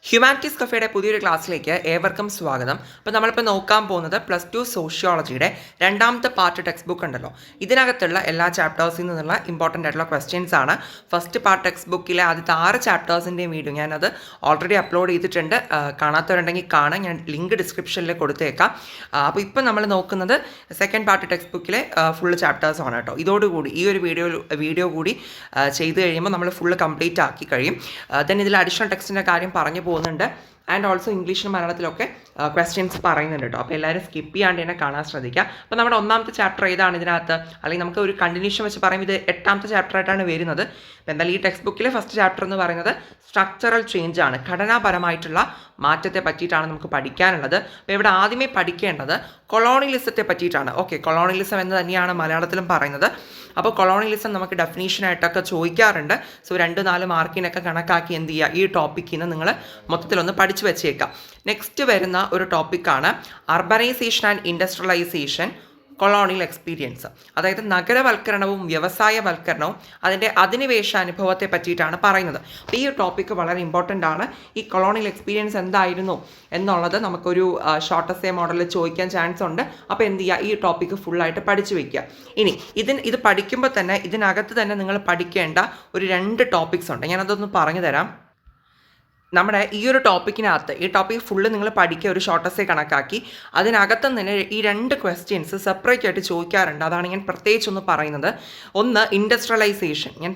Humanities കഫേയുടെ പുതിയൊരു ക്ലാസ്സിലേക്ക് ഏവർക്കും സ്വാഗതം. അപ്പോൾ നമ്മളിപ്പോൾ നോക്കാൻ പോകുന്നത് +2 സോഷ്യോളജിയുടെ രണ്ടാമത്തെ പാർട്ട് ടെക്സ്റ്റ് ബുക്ക് ഉണ്ടല്ലോ. ഇതിനകത്തുള്ള എല്ലാ ചാപ്റ്റേഴ്സിൽ നിന്നുള്ള ഇമ്പോർട്ടൻ്റ് ആയിട്ടുള്ള ക്വസ്റ്റ്യൻസ് ആണ്. ഫസ്റ്റ് പാർട്ട് ടെക്സ്റ്റ് ബുക്കിലെ ആദ്യത്തെ 6 ചാപ്റ്റേഴ്സിൻ്റെയും വീഡിയോ ഞാനത് ഓൾറെഡി അപ്ലോഡ് ചെയ്തിട്ടുണ്ട്. കാണാത്തവരുണ്ടെങ്കിൽ കാണാൻ ഞാൻ ലിങ്ക് ഡിസ്ക്രിപ്ഷനിൽ കൊടുത്തേക്കാം. അപ്പോൾ ഇപ്പോൾ നമ്മൾ നോക്കുന്നത് സെക്കൻഡ് പാർട്ട് ടെക്സ്റ്റ് ബുക്കിലെ ഫുള്ള് ചാപ്റ്റേഴ്സ് ആണ് കേട്ടോ. ഇതോടുകൂടി ഈ ഒരു വീഡിയോ കൂടി ചെയ്ത് കഴിയുമ്പോൾ നമ്മൾ ഫുള്ള് കംപ്ലീറ്റ് ആക്കി കഴിയും. ദെൻ ഇതിൽ അഡീഷണൽ ടെക്സ്റ്റിൻ്റെ കാര്യം പറഞ്ഞു പോകുന്നുണ്ട്. ആൻഡ് ഓൾസോ ഇംഗ്ലീഷിലും മലയാളത്തിലൊക്കെ ക്വസ്റ്റ്യൻസ് പറയുന്നുണ്ട് കേട്ടോ. അപ്പോൾ എല്ലാവരും സ്കിപ്പ് ചെയ്യാണ്ട് തന്നെ കാണാൻ ശ്രദ്ധിക്കുക. അപ്പോൾ നമ്മുടെ ഒന്നാമത്തെ ചാപ്റ്റർ ഏതാണ് ഇതിനകത്ത്, അല്ലെങ്കിൽ നമുക്ക് ഒരു കണ്ടിന്യൂഷൻ വെച്ച് പറയുമ്പോൾ ഇത് 8ാമത്തെ ചാപ്റ്റർ ആയിട്ടാണ് വരുന്നത്. അപ്പോൾ എന്തായാലും ഈ ടെക്സ്റ്റ് ബുക്കിലെ ഫസ്റ്റ് ചാപ്റ്റർ എന്ന് പറയുന്നത് സ്ട്രക്ചറൽ ചേഞ്ച് ആണ്, ഘടനാപരമായിട്ടുള്ള മാറ്റത്തെ പറ്റിയിട്ടാണ് നമുക്ക് പഠിക്കാനുള്ളത്. അപ്പോൾ ഇവിടെ ആദ്യമേ പഠിക്കേണ്ടത് കൊളോണിയലിസത്തെ പറ്റിയിട്ടാണ്. ഓക്കെ, കൊളോണിയലിസം എന്ന് തന്നെയാണ് മലയാളത്തിലും പറയുന്നത്. അപ്പോൾ കൊളോണിയലിസം നമുക്ക് ഡെഫിനേഷനായിട്ടൊക്കെ ചോദിക്കാറുണ്ട്. സോ 2-4 മാർക്കിനൊക്കെ കണക്കാക്കി എന്ത് ചെയ്യുക, ഈ ടോപ്പിക്കിൽ നിന്ന് നിങ്ങൾ മൊത്തത്തിലൊന്ന് പഠിച്ചു വെച്ചേക്കാം. നെക്സ്റ്റ് വരുന്ന ഒരു ടോപ്പിക്കാണ് urbanization and industrialization colonial experience. അതായത് നഗരവൽക്കരണവും വ്യവസായവൽക്കരണവും അതിൻ്റെ അധിനിവേശാനുഭവത്തെ പറ്റിയിട്ടാണ് പറയുന്നത്. അപ്പോൾ ഈ ഒരു ടോപ്പിക്ക് വളരെ ഇമ്പോർട്ടൻ്റ് ആണ്. ഈ കൊളോണിയൽ എക്സ്പീരിയൻസ് എന്തായിരുന്നു എന്നുള്ളത് നമുക്കൊരു ഷോർട്ട് എസ്സേ മോഡലിൽ ചോദിക്കാൻ ചാൻസ് ഉണ്ട്. അപ്പോൾ എന്ത് ചെയ്യുക, ഈ ടോപ്പിക്ക് ഫുള്ളായിട്ട് പഠിച്ചു വയ്ക്കുക. ഇനി ഇത് പഠിക്കുമ്പോൾ തന്നെ ഇതിനകത്ത് തന്നെ നിങ്ങൾ പഠിക്കേണ്ട ഒരു 2 ടോപ്പിക്സ് ഉണ്ട്. ഞാനതൊന്ന് പറഞ്ഞു തരാം. നമ്മുടെ ഈ ഒരു ടോപ്പിക്കിനകത്ത് ഈ ടോപ്പിക് ഫുള്ള് നിങ്ങൾ പഠിക്കുക, ഒരു ഷോർട്ട് എസ്സേ കണക്കാക്കി. അതിനകത്ത് തന്നെ ഈ 2 ക്വസ്റ്റ്യൻസ് സെപ്പറേറ്റ് ആയിട്ട് ചോദിക്കാറുണ്ട്. അതാണ് ഞാൻ പ്രത്യേകിച്ചൊന്ന് പറയുന്നത്. ഒന്ന് ഇൻഡസ്ട്രിയലൈസേഷൻ, ഞാൻ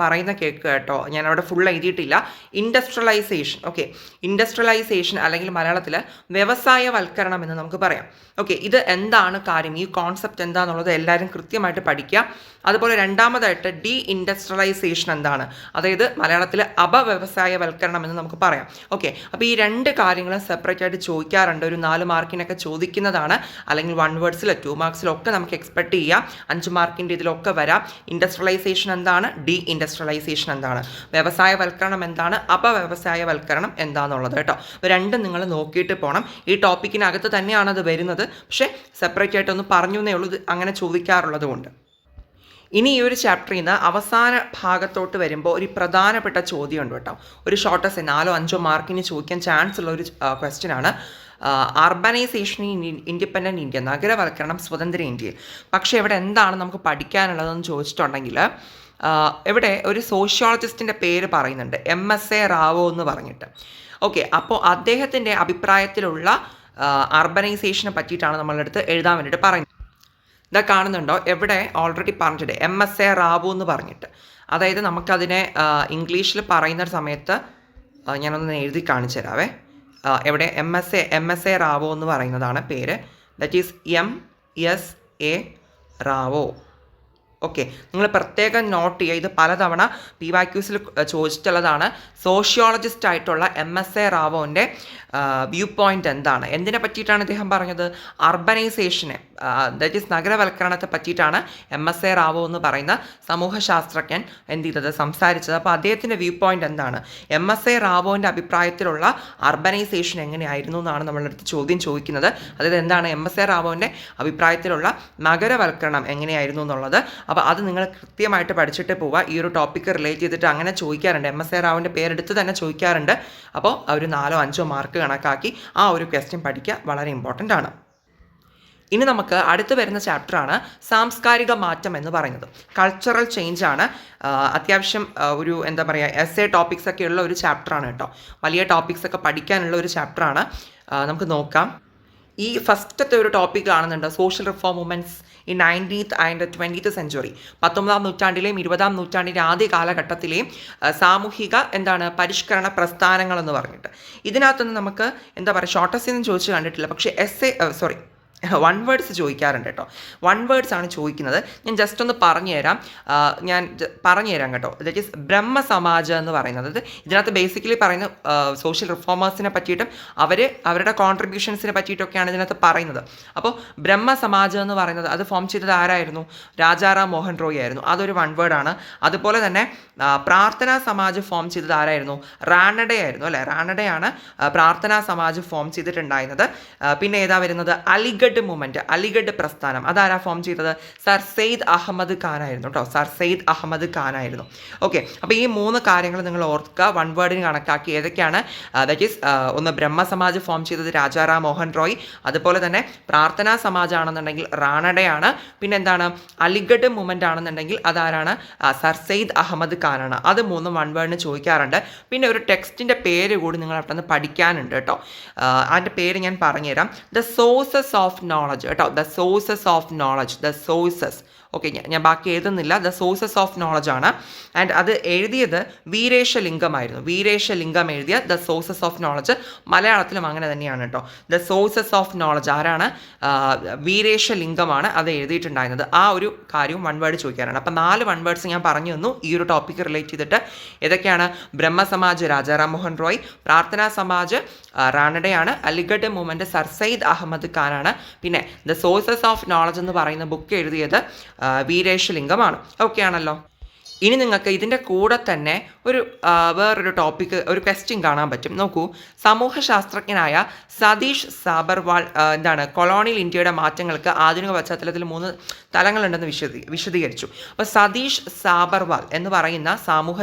പറയുന്ന കേൾക്കുക കേട്ടോ, ഞാൻ അവിടെ ഫുൾ എഴുതിയിട്ടില്ല. ഇൻഡസ്ട്രിയലൈസേഷൻ, ഓക്കെ, ഇൻഡസ്ട്രിയലൈസേഷൻ അല്ലെങ്കിൽ മലയാളത്തിൽ വ്യവസായവൽക്കരണം എന്ന് നമുക്ക് പറയാം. ഓക്കെ, ഇത് എന്താണ് കാര്യം, ഈ കോൺസെപ്റ്റ് എന്താണെന്നുള്ളത് എല്ലാവരും കൃത്യമായിട്ട് പഠിക്കുക. അതുപോലെ രണ്ടാമതായിട്ട് ഡി ഇൻഡസ്ട്രിയലൈസേഷൻ എന്താണ്, അതായത് മലയാളത്തിൽ അപവ്യവസായവൽക്കരണം എന്ന് നമുക്ക് പറയാം. ഓക്കെ, അപ്പോൾ ഈ 2 കാര്യങ്ങളും സെപ്പറേറ്റ് ആയിട്ട് ചോദിക്കാറുണ്ട്. ഒരു 4 മാർക്കിനൊക്കെ ചോദിക്കുന്നതാണ്, അല്ലെങ്കിൽ 1 വേർഡ്സിലോ 2 മാർക്സിലോ ഒക്കെ നമുക്ക് എക്സ്പെക്ട് ചെയ്യാം. 5 മാർക്കിൻ്റെ ഇതിലൊക്കെ വരാം. ഇൻഡസ്ട്രിയലൈസേഷൻ എന്താണ്, ഡി ഇൻഡസ്ട്രിയലൈസേഷൻ എന്താണ്, വ്യവസായവൽക്കരണം എന്താണ്, അപവ്യവസായവൽക്കരണം എന്താണെന്നുള്ളത് കേട്ടോ. അപ്പോൾ 2 നിങ്ങൾ നോക്കിയിട്ട് പോകണം. ഈ ടോപ്പിക്കിനകത്ത് തന്നെയാണ് അത് വരുന്നത്, പക്ഷേ സെപ്പറേറ്റ് ആയിട്ടൊന്ന് പറഞ്ഞു എന്നേ ഉള്ളൂ, ഇത് അങ്ങനെ ചോദിക്കാറുള്ളത് കൊണ്ട്. ഇനി ഈ ഒരു ചാപ്റ്ററിൽ നിന്ന് അവസാന ഭാഗത്തോട്ട് വരുമ്പോൾ ഒരു പ്രധാനപ്പെട്ട ചോദ്യം ഉണ്ട് കേട്ടോ. ഒരു ഷോർട്ട് എസ്സേ 4-5 മാർക്കിന് ചോദിക്കാൻ ചാൻസ് ഉള്ള ഒരു ക്വസ്റ്റ്യൻ ആണ്. അർബനൈസേഷൻ ഇൻ ഇൻഡിപെൻഡൻറ്റ് ഇന്ത്യ, നഗരവൽക്കരണം സ്വതന്ത്ര ഇന്ത്യയിൽ. പക്ഷേ ഇവിടെ എന്താണ് നമുക്ക് പഠിക്കാനുള്ളതെന്ന് ചോദിച്ചിട്ടുണ്ടെങ്കിൽ ഇവിടെ ഒരു സോഷ്യോളജിസ്റ്റിൻ്റെ പേര് പറയുന്നുണ്ട്, MSA റാവോ എന്ന് പറഞ്ഞിട്ട്. ഓക്കെ, അപ്പോൾ അദ്ദേഹത്തിൻ്റെ അഭിപ്രായത്തിലുള്ള അർബനൈസേഷനെ പറ്റിയിട്ടാണ് നമ്മളെടുത്ത് എഴുതാൻ വേണ്ടിയിട്ട് പറയുന്നത്. ഇതാ കാണുന്നുണ്ടോ, എവിടെ ഓൾറെഡി പറഞ്ഞിട്ടുണ്ട് MSA റാവു എന്ന് പറഞ്ഞിട്ട്. അതായത് നമുക്കതിനെ ഇംഗ്ലീഷിൽ പറയുന്ന സമയത്ത് ഞാനൊന്ന് എഴുതി കാണിച്ചു തരാവേ. എവിടെ MSA റാവോ എന്ന് പറയുന്നതാണ് പേര്. That is MSA Rao. Okay, നിങ്ങൾ പ്രത്യേകം നോട്ട് ചെയ്യുക. ഇത് പലതവണ PYQസിൽ ചോദിച്ചിട്ടുള്ളതാണ്. സോഷ്യോളജിസ്റ്റ് ആയിട്ടുള്ള MSA റാവോൻ്റെ വ്യൂ പോയിൻ്റ് എന്താണ്, എന്തിനെ പറ്റിയിട്ടാണ് ഇദ്ദേഹം പറഞ്ഞത്, അർബനൈസേഷനെ, ദാറ്റ് ഈസ് നഗരവൽക്കരണത്തെ പറ്റിയിട്ടാണ് MSA റാവോ എന്ന് പറയുന്ന സമൂഹശാസ്ത്രജ്ഞൻ എന്ത് ചെയ്തത്, സംസാരിച്ചത്. അപ്പോൾ അദ്ദേഹത്തിൻ്റെ വ്യൂ പോയിൻ്റ് എന്താണ്, MSA റാവോൻ്റെ അഭിപ്രായത്തിലുള്ള അർബനൈസേഷൻ എങ്ങനെയായിരുന്നു എന്നാണ് നമ്മളടുത്ത് ചോദ്യം ചോദിക്കുന്നത്. അതായത് എന്താണ് MSA റാവോൻ്റെ അഭിപ്രായത്തിലുള്ള നഗരവൽക്കരണം എങ്ങനെയായിരുന്നു എന്നുള്ളത്. അപ്പോൾ അത് നിങ്ങൾ കൃത്യമായിട്ട് പഠിച്ചിട്ട് പോവുക. ഈ ഒരു ടോപ്പിക്ക് റിലേറ്റ് ചെയ്തിട്ട് അങ്ങനെ ചോദിക്കാറുണ്ട്, MSA റാവുവിൻ്റെ പേരെടുത്ത് തന്നെ ചോദിക്കാറുണ്ട്. അപ്പോൾ ഒരു 4-5 മാർക്ക് കണക്കാക്കി ആ ഒരു ക്വസ്റ്റ്യൻ പഠിക്കുക, വളരെ ഇമ്പോർട്ടൻ്റ് ആണ്. ഇനി നമുക്ക് അടുത്ത് വരുന്ന ചാപ്റ്ററാണ് സാംസ്കാരിക മാറ്റം എന്ന് പറയുന്നത്. കൾച്ചറൽ ചേഞ്ച് ആണ്. അത്യാവശ്യം ഒരു എന്താ പറയുക, എസ്സേ ടോപ്പിക്സ് ഒക്കെ ഉള്ള ഒരു ചാപ്റ്ററാണ് കേട്ടോ. വലിയ ടോപ്പിക്സ് ഒക്കെ പഠിക്കാനുള്ള ഒരു ചാപ്റ്ററാണ്. നമുക്ക് നോക്കാം. ഈ ഫസ്റ്റത്തെ ഒരു ടോപ്പിക് കാണുന്നുണ്ട്, സോഷ്യൽ റിഫോം മൂവ്മെൻറ്റ്സ് ഈ 19th and 20th സെഞ്ച്വറി. 19ാം നൂറ്റാണ്ടിലെയും 20ാം നൂറ്റാണ്ടിൻ്റെ ആദ്യ കാലഘട്ടത്തിലെയും സാമൂഹിക പരിഷ്കരണ പ്രസ്ഥാനങ്ങൾ എന്ന് പറഞ്ഞിട്ട്. ഇതിനകത്തൊന്നും നമുക്ക് എന്താ പറയുക, ഷോർട്ട് എസ്സേ ഒന്നും ചോദിച്ച് കണ്ടിട്ടില്ല. പക്ഷേ എസ്സേ 1 വേർഡ്സ് ചോദിക്കാറുണ്ട് കേട്ടോ. 1 വേർഡ്സ് ആണ് ചോദിക്കുന്നത്. ഞാൻ ജസ്റ്റ് ഒന്ന് പറഞ്ഞുതരാം കേട്ടോ. ദറ്റ് ഈസ് ബ്രഹ്മസമാജ് എന്ന് പറയുന്നത്. ഇതിനകത്ത് ബേസിക്കലി പറയുന്ന സോഷ്യൽ റിഫോമേഴ്സിനെ പറ്റിയിട്ടും അവരുടെ കോൺട്രിബ്യൂഷൻസിനെ പറ്റിയിട്ടൊക്കെയാണ് ഇതിനകത്ത് പറയുന്നത്. അപ്പോൾ ബ്രഹ്മസമാജ് എന്ന് പറയുന്നത് അത് ഫോം ചെയ്തത് ആരായിരുന്നു, രാജാറാം മോഹൻ റോയ് ആയിരുന്നു. അതൊരു 1 വേർഡാണ്. അതുപോലെ തന്നെ പ്രാർത്ഥനാ സമാജ് ഫോം ചെയ്തത് ആരായിരുന്നു, റാനഡെ ആയിരുന്നു അല്ലേ. റാനഡയാണ് പ്രാർത്ഥനാ സമാജ് ഫോം ചെയ്തിട്ടുണ്ടായിരുന്നത്. പിന്നെ ഏതാ വരുന്നത്, അലിഗഡ് അലിഗഡ് മൂവ്മെൻറ്റ്, അലിഗഡ് പ്രസ്ഥാനം അതാരാ ഫോം ചെയ്തത്? സർ സെയ്ദ് അഹമ്മദ് ഖാൻ ആയിരുന്നു കേട്ടോ. സർ സെയ്ദ് അഹമ്മദ് ഖാൻ ആയിരുന്നു. ഓക്കെ, അപ്പോൾ ഈ 3 കാര്യങ്ങൾ നിങ്ങൾ ഓർക്കുക. വൺ വേർഡിന് കണക്കാക്കി ഏതൊക്കെയാണ്? ദാറ്റ് ഈസ് ഒന്ന് ബ്രഹ്മസമാജ് ഫോം ചെയ്തത് രാജാറാം മോഹൻ റോയ്, അതുപോലെ തന്നെ പ്രാർത്ഥനാ സമാജ് ആണെന്നുണ്ടെങ്കിൽ റാണഡയാണ്, പിന്നെ എന്താണ് അലിഗഡ് മൂവ്മെൻ്റ് ആണെന്നുണ്ടെങ്കിൽ അതാരാണ്? സർ സെയ്ദ് അഹമ്മദ് ഖാനാണ്. അത് 3 വൺ വേർഡിന് ചോദിക്കാറുണ്ട്. പിന്നെ ഒരു ടെക്സ്റ്റിൻ്റെ പേര് കൂടി നിങ്ങൾ അവിടെ നിന്ന് പഠിക്കാനുണ്ട് കേട്ടോ. അതിൻ്റെ പേര് ഞാൻ പറഞ്ഞുതരാം. ദ സോഴ്സസ് ഓഫ് നോളജ് കേട്ടോ. The sources of knowledge, the sources. Okay, ഞാൻ ബാക്കി എഴുതുന്നില്ല. ദ സോഴ്സസ് ഓഫ് നോളജ് ആണ്. ആൻഡ് അത് എഴുതിയത് വീരേശലിംഗമായിരുന്നു. വീരേശലിംഗം എഴുതിയ ദ സോഴ്സസ് ഓഫ് നോളജ്. മലയാളത്തിലും അങ്ങനെ തന്നെയാണ് കേട്ടോ. ദ സോഴ്സസ് ഓഫ് നോളജ് ആരാണ്? വീരേശലിംഗമാണ് അത് എഴുതിയിട്ടുണ്ടായിരുന്നത്. ആ ഒരു കാര്യവും വൺ വേർഡ് ചോദിക്കാനാണ്. അപ്പം 4 വൺ വേർഡ്സ് ഞാൻ പറഞ്ഞു തന്നു ഈ ഒരു ടോപ്പിക്ക് റിലേറ്റ് ചെയ്തിട്ട്. ഏതൊക്കെയാണ്? ബ്രഹ്മസമാജ് രാജാറാം മോഹൻ റോയ്, പ്രാർത്ഥനാ സമാജ് റാണഡയാണ്, അലിഗഡ് മൂവ്മെൻറ്റ് സർ സെയ്ദ് അഹമ്മദ് ഖാനാണ്, പിന്നെ ദ സോഴ്സസ് ഓഫ് നോളജ് എന്ന് പറയുന്ന ബുക്ക് എഴുതിയത് വീരേശലിംഗമാണ്. ഓക്കെ ആണല്ലോ. ഇനി നിങ്ങൾക്ക് ഇതിൻ്റെ കൂടെ തന്നെ വേറൊരു ടോപ്പിക്ക്, ഒരു ക്വസ്റ്റ്യൻ കാണാൻ പറ്റും. നോക്കൂ, സമൂഹശാസ്ത്രജ്ഞനായ സതീഷ് സാബർവാൾ കൊളോണിയൽ ഇന്ത്യയുടെ മാറ്റങ്ങൾക്ക് ആധുനിക പശ്ചാത്തലത്തിൽ 3 തലങ്ങളുണ്ടെന്ന് വിശദീകരിച്ചു. അപ്പോൾ സതീഷ് സാബർവാൾ എന്ന് പറയുന്ന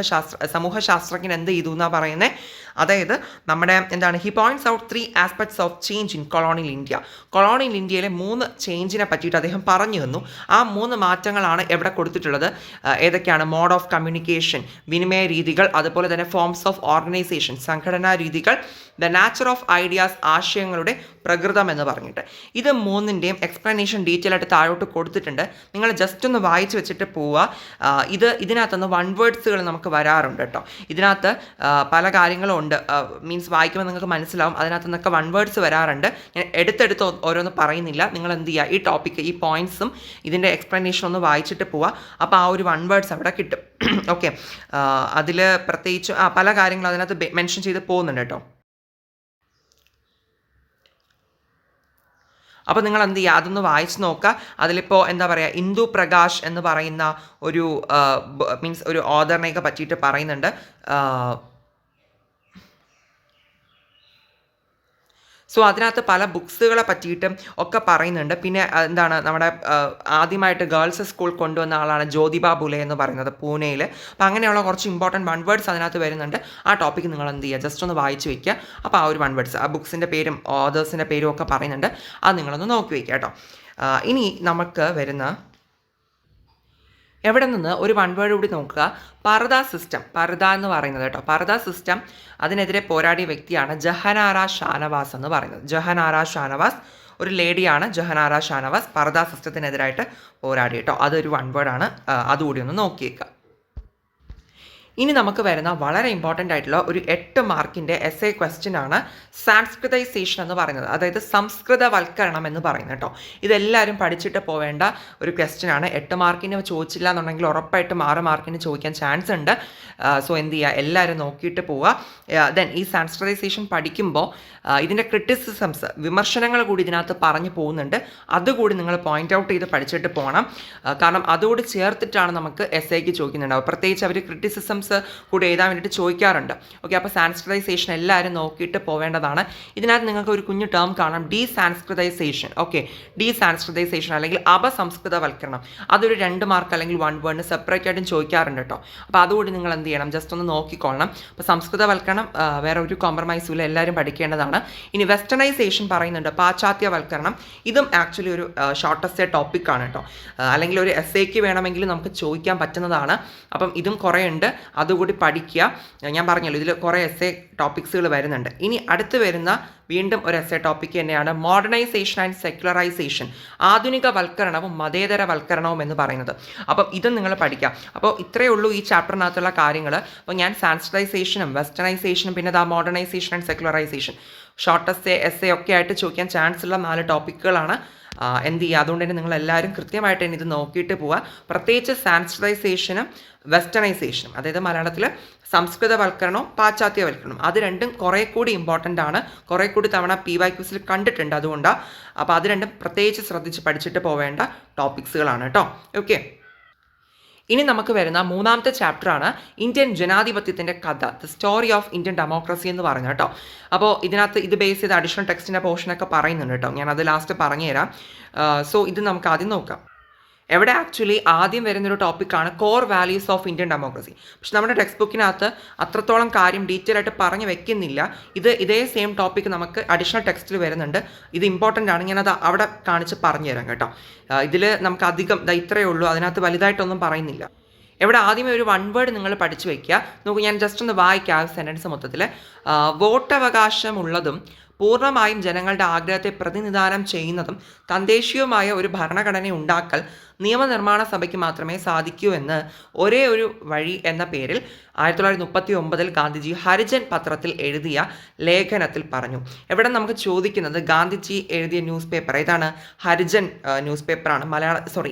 സമൂഹശാസ്ത്രജ്ഞൻ എന്ത് ചെയ്തു എന്നാണ് പറയുന്നത്? അതായത് നമ്മുടെ he points out 3 aspects of change in colonial India. Colonial ഇന്ത്യയിലെ 3 ചേഞ്ചിനെ പറ്റിയിട്ട് അദ്ദേഹം പറഞ്ഞു തന്നു. ആ 3 മാറ്റങ്ങളാണ് എവിടെ കൊടുത്തിട്ടുള്ളത്. ഏതൊക്കെയാണ്? മോഡ് ഓഫ് കമ്മ്യൂണിക്കേഷൻ, വിനിമയ രീതികൾ, അതുപോലെ തന്നെ ഫോംസ് ഓഫ് ഓർഗനൈസേഷൻ, സംഘടനാ രീതികൾ, ദ നാച്ചർ ഓഫ് ഐഡിയാസ്, ആശയങ്ങളുടെ പ്രകൃതം എന്ന് പറഞ്ഞിട്ട്. ഇത് 3ൻ്റെയും എക്സ്പ്ലനേഷൻ ഡീറ്റെയിൽ ആയിട്ട് താഴോട്ട് കൊടുത്തിട്ടുണ്ട്. നിങ്ങൾ ജസ്റ്റ് ഒന്ന് വായിച്ച് വെച്ചിട്ട് പോവുക. ഇതിനകത്തുനിന്ന് വൺ വേർഡ്സുകൾ നമുക്ക് വരാറുണ്ട് കേട്ടോ. ഇതിനകത്ത് പല കാര്യങ്ങളും ഉണ്ട്. മീൻസ് വായിക്കുമ്പോൾ നിങ്ങൾക്ക് മനസ്സിലാവും. അതിനകത്ത് നിന്നൊക്കെ വൺ വേർഡ്സ് വരാറുണ്ട്. ഞാൻ എടുത്തെടുത്ത് ഓരോന്ന് പറയുന്നില്ല. നിങ്ങൾ എന്ത് ചെയ്യുക, ഈ ടോപ്പിക്ക്, ഈ പോയിൻറ്റ്സും ഇതിൻ്റെ എക്സ്പ്ലനേഷൻ ഒന്ന് വായിച്ചിട്ട് പോവുക. അപ്പോൾ ആ ഒരു വൺ വേർഡ്സ് അവിടെ കിട്ടും. ഓക്കെ, അതിൽ പ്രത്യേകിച്ച് പല കാര്യങ്ങളും അതിനകത്ത് മെൻഷൻ ചെയ്ത് പോകുന്നുണ്ട് കേട്ടോ. അപ്പോൾ നിങ്ങൾ എന്ത് ചെയ്യുക, അതൊന്ന് വായിച്ച് നോക്കുക. അതിലിപ്പോൾ ഇന്ദു പ്രകാശ് എന്ന് പറയുന്ന ഒരു മീൻസ് ഒരു ഓഥറിനെയൊക്കെ പറ്റിയിട്ട് പറയുന്നുണ്ട്. സോ അതിനകത്ത് പല ബുക്സുകളെ പറ്റിയിട്ടും ഒക്കെ പറയുന്നുണ്ട്. പിന്നെ നമ്മുടെ ആദ്യമായിട്ട് ഗേൾസ് സ്കൂൾ കൊണ്ടുവന്ന ആളാണ് ജ്യോതിബ ബുലെ എന്ന് പറയുന്നത്, പൂനെയിൽ. അപ്പോൾ അങ്ങനെയുള്ള കുറച്ച് ഇമ്പോർട്ടൻറ്റ് വൺ വേർഡ്സ് അതിനകത്ത് വരുന്നുണ്ട്. ആ ടോപ്പിക്ക് നിങ്ങൾ എന്ത് ചെയ്യുക, ജസ്റ്റ് ഒന്ന് വായിച്ച് വയ്ക്കുക. അപ്പോൾ ആ ഒരു വൺ വേർഡ്സ്, ആ ബുക്സിൻ്റെ പേരും ഓതേഴ്സിൻ്റെ പേരും ഒക്കെ പറയുന്നുണ്ട്. അത് നിങ്ങളൊന്ന് നോക്കി വയ്ക്കുക കേട്ടോ. ഇനി നമുക്ക് വരുന്ന എവിടെ നിന്ന് ഒരു വൺ വേർഡ് കൂടി നോക്കുക. പർദ സിസ്റ്റം, പർദ എന്ന് പറയുന്നത് കേട്ടോ. പർദ സിസ്റ്റം, അതിനെതിരെ പോരാടിയ വ്യക്തിയാണ് ജഹനാര ഷാനവാസ് എന്ന് പറയുന്നത്. ജഹനാര ഷാനവാസ് ഒരു ലേഡിയാണ്. ജഹനാര ഷാനവാസ് പർദ സിസ്റ്റത്തിനെതിരായിട്ട് പോരാടി കേട്ടോ. അതൊരു വൺ വേർഡാണ്. അതുകൂടി ഒന്ന് നോക്കിയേക്കുക. ഇനി നമുക്ക് വരുന്ന വളരെ ഇമ്പോർട്ടൻ്റ് ആയിട്ടുള്ള ഒരു 8 മാർക്കിൻ്റെ എസ്സേ ക്വസ്റ്റ്യൻ ആണ് സാൻസ്കൃതൈസേഷൻ എന്ന് പറയുന്നത്. അതായത് സംസ്കൃതവൽക്കരണം എന്ന് പറയുന്നത് കേട്ടോ. ഇതെല്ലാവരും പഠിച്ചിട്ട് പോവേണ്ട ഒരു ക്വസ്റ്റ്യൻ ആണ്. 8 മാർക്കിന് ചോദിച്ചില്ല എന്നുണ്ടെങ്കിൽ ഉറപ്പായിട്ടും 6 മാർക്കിന് ചോദിക്കാൻ ചാൻസ് ഉണ്ട്. സോ എന്ത് ചെയ്യുക, എല്ലാവരും നോക്കിയിട്ട് പോവുക. ദെൻ ഈ സാൻസ്കൃതൈസേഷൻ പഠിക്കുമ്പോൾ ഇതിൻ്റെ ക്രിറ്റിസിസംസ്, വിമർശനങ്ങൾ കൂടി ഇതിനകത്ത് പറഞ്ഞു പോകുന്നുണ്ട്. അതുകൂടി നിങ്ങൾ പോയിൻ്റ് ഔട്ട് ചെയ്ത് പഠിച്ചിട്ട് പോകണം. കാരണം അതുകൂടി ചേർത്തിട്ടാണ് നമുക്ക് എസ്സേക്ക് ചോദിക്കുന്നുണ്ടാവും. പ്രത്യേകിച്ച് അവർ ക്രിറ്റിസിസംസ് കൂടി എഴുതാൻ വേണ്ടിയിട്ട് ചോദിക്കാറുണ്ട്. ഓക്കെ, അപ്പോൾ സാൻസ്കൃതൈസേഷൻ എല്ലാവരും നോക്കിയിട്ട് പോവേണ്ടതാണ്. ഇതിനകത്ത് നിങ്ങൾക്ക് ഒരു കുഞ്ഞു ടേം കാണാം, ഡീസാൻസ്കൃതൈസേഷൻ. ഓക്കെ, ഡീസാൻസ്കൃതൈസേഷൻ അല്ലെങ്കിൽ അപസംസ്കൃതവൽക്കരണം. അതൊരു 2 മാർക്ക് അല്ലെങ്കിൽ 1 വേർഡിന് സെപ്പറേറ്റ് ആയിട്ടും ചോദിക്കാറുണ്ട് കേട്ടോ. അപ്പോൾ അതുകൂടി നിങ്ങൾ എന്ത് ചെയ്യണം, ജസ്റ്റ് ഒന്ന് നോക്കിക്കൊള്ളണം. അപ്പോൾ സംസ്കൃതവൽക്കരണം വേറെ ഒരു കോംപ്രമൈസും ഇല്ല, എല്ലാവരും പഠിക്കേണ്ടതാണ്. ഇനി വെസ്റ്റേണൈസേഷൻ പറയുന്നുണ്ട്, പാശ്ചാത്യവൽക്കരണം. ഇതും ആക്ച്വലി ഒരു ഷോർട്ടസ്റ്റ് ടോപ്പിക്കാണ് കേട്ടോ. അല്ലെങ്കിൽ ഒരു എസ്സേക്ക് വേണമെങ്കിൽ നമുക്ക് ചോദിക്കാൻ പറ്റുന്നതാണ്. അപ്പം ഇതും കുറേ ഉണ്ട്, അതുകൂടി പഠിക്കുക. ഞാൻ പറഞ്ഞല്ലോ ഇതിൽ കുറേ എസ്സേ ടോപ്പിക്സുകൾ വരുന്നുണ്ട്. ഇനി അടുത്ത് വരുന്ന വീണ്ടും ഒരു എസ്സേ ടോപ്പിക്ക് തന്നെയാണ് മോഡേണൈസേഷൻ ആൻഡ് സെക്യുലറൈസേഷൻ, ആധുനികവൽക്കരണവും മതേതരവൽക്കരണവും എന്ന് പറയുന്നത്. അപ്പം ഇതും നിങ്ങൾ പഠിക്കാം. അപ്പോൾ ഇത്രയേ ഉള്ളൂ ഈ ചാപ്റ്ററിനകത്തുള്ള കാര്യങ്ങൾ. അപ്പോൾ ഞാൻ സാൻസ്കൃതൈസേഷനും വെസ്റ്റേണൈസേഷനും പിന്നെ modernisation and secularisation shortest essay ഒക്കെ ആയിട്ട് ചോദിക്കാൻ ചാൻസ് ഉള്ള 4 ടോപ്പിക്കുകളാണ്. എന്ത് ചെയ്യുക, അതുകൊണ്ട് തന്നെ നിങ്ങളെല്ലാവരും കൃത്യമായിട്ട് തന്നെ ഇത് നോക്കിയിട്ട് പോവുക. പ്രത്യേകിച്ച് സാൻസ്കൃതൈസേഷനും വെസ്റ്റേണൈസേഷനും, അതായത് മലയാളത്തിൽ സംസ്കൃതവൽക്കരണവും പാശ്ചാത്യവൽക്കരണവും, അത് രണ്ടും കുറേ കൂടി ഇമ്പോർട്ടൻ്റ് ആണ്. കുറേ കൂടി തവണ PYQസിൽ കണ്ടിട്ടുണ്ട്. അതുകൊണ്ടാണ്. അപ്പോൾ അത് രണ്ടും പ്രത്യേകിച്ച് ശ്രദ്ധിച്ച് പഠിച്ചിട്ട് പോവേണ്ട ടോപ്പിക്സുകളാണ് കേട്ടോ. ഓക്കെ, ഇനി നമുക്ക് വരുന്ന മൂന്നാമത്തെ ചാപ്റ്ററാണ് ഇന്ത്യൻ ജനാധിപത്യത്തിൻ്റെ കഥ, the story of Indian democracy എന്ന് പറഞ്ഞു കേട്ടോ. അപ്പോൾ ഇതിനകത്ത് ഇത് ബേസ് ചെയ്ത് അഡീഷണൽ ടെക്സ്റ്റിൻ്റെ പോർഷനൊക്കെ പറയുന്നുണ്ട് കേട്ടോ. ഞാനത് ലാസ്റ്റ് പറഞ്ഞുതരാം. സോ ഇത് നമുക്ക് ആദ്യം നോക്കാം. എവിടെ ആക്ച്വലി ആദ്യം വരുന്നൊരു ടോപ്പിക്കാണ് core values of Indian democracy. പക്ഷെ നമ്മുടെ ടെക്സ്റ്റ് ബുക്കിനകത്ത് അത്രത്തോളം കാര്യം ഡീറ്റെയിൽ ആയിട്ട് പറഞ്ഞു വെക്കുന്നില്ല. ഇതേ സെയിം ടോപ്പിക്ക് നമുക്ക് അഡീഷണൽ ടെക്സ്റ്റിൽ വരുന്നുണ്ട്. ഇത് ഇമ്പോർട്ടൻ്റ് ആണ്. ഞാനത് അവിടെ കാണിച്ച് പറഞ്ഞു തരാം കേട്ടോ. ഇതിൽ നമുക്ക് അധികം ഇത്രയേ ഉള്ളൂ, അതിനകത്ത് വലുതായിട്ടൊന്നും പറയുന്നില്ല. ഇവിടെ ആദ്യമേ ഒരു വൺ വേർഡ് നിങ്ങൾ പഠിച്ചു വയ്ക്കുക. നോക്കൂ, ഞാൻ ജസ്റ്റ് ഒന്ന് വായിക്കാം സെൻറ്റൻസ് മൊത്തത്തിൽ. വോട്ടവകാശമുള്ളതും പൂർണ്ണമായും ജനങ്ങളുടെ ആഗ്രഹത്തെ പ്രതിനിധാനം ചെയ്യുന്നതും തദ്ദേശീയവുമായ ഒരു ഭരണഘടന ഉണ്ടാക്കൽ നിയമനിർമ്മാണ സഭയ്ക്ക് മാത്രമേ സാധിക്കൂ എന്ന് ഒരേ ഒരു വഴി എന്ന പേരിൽ 1939 ഗാന്ധിജി ഹരിജൻ പത്രത്തിൽ എഴുതിയ ലേഖനത്തിൽ പറഞ്ഞു. ഇവിടെ നമുക്ക് ചോദിക്കുന്നത് ഗാന്ധിജി എഴുതിയ ന്യൂസ് പേപ്പർ ഏതാണ്? ഹരിജൻ ന്യൂസ് പേപ്പറാണ്.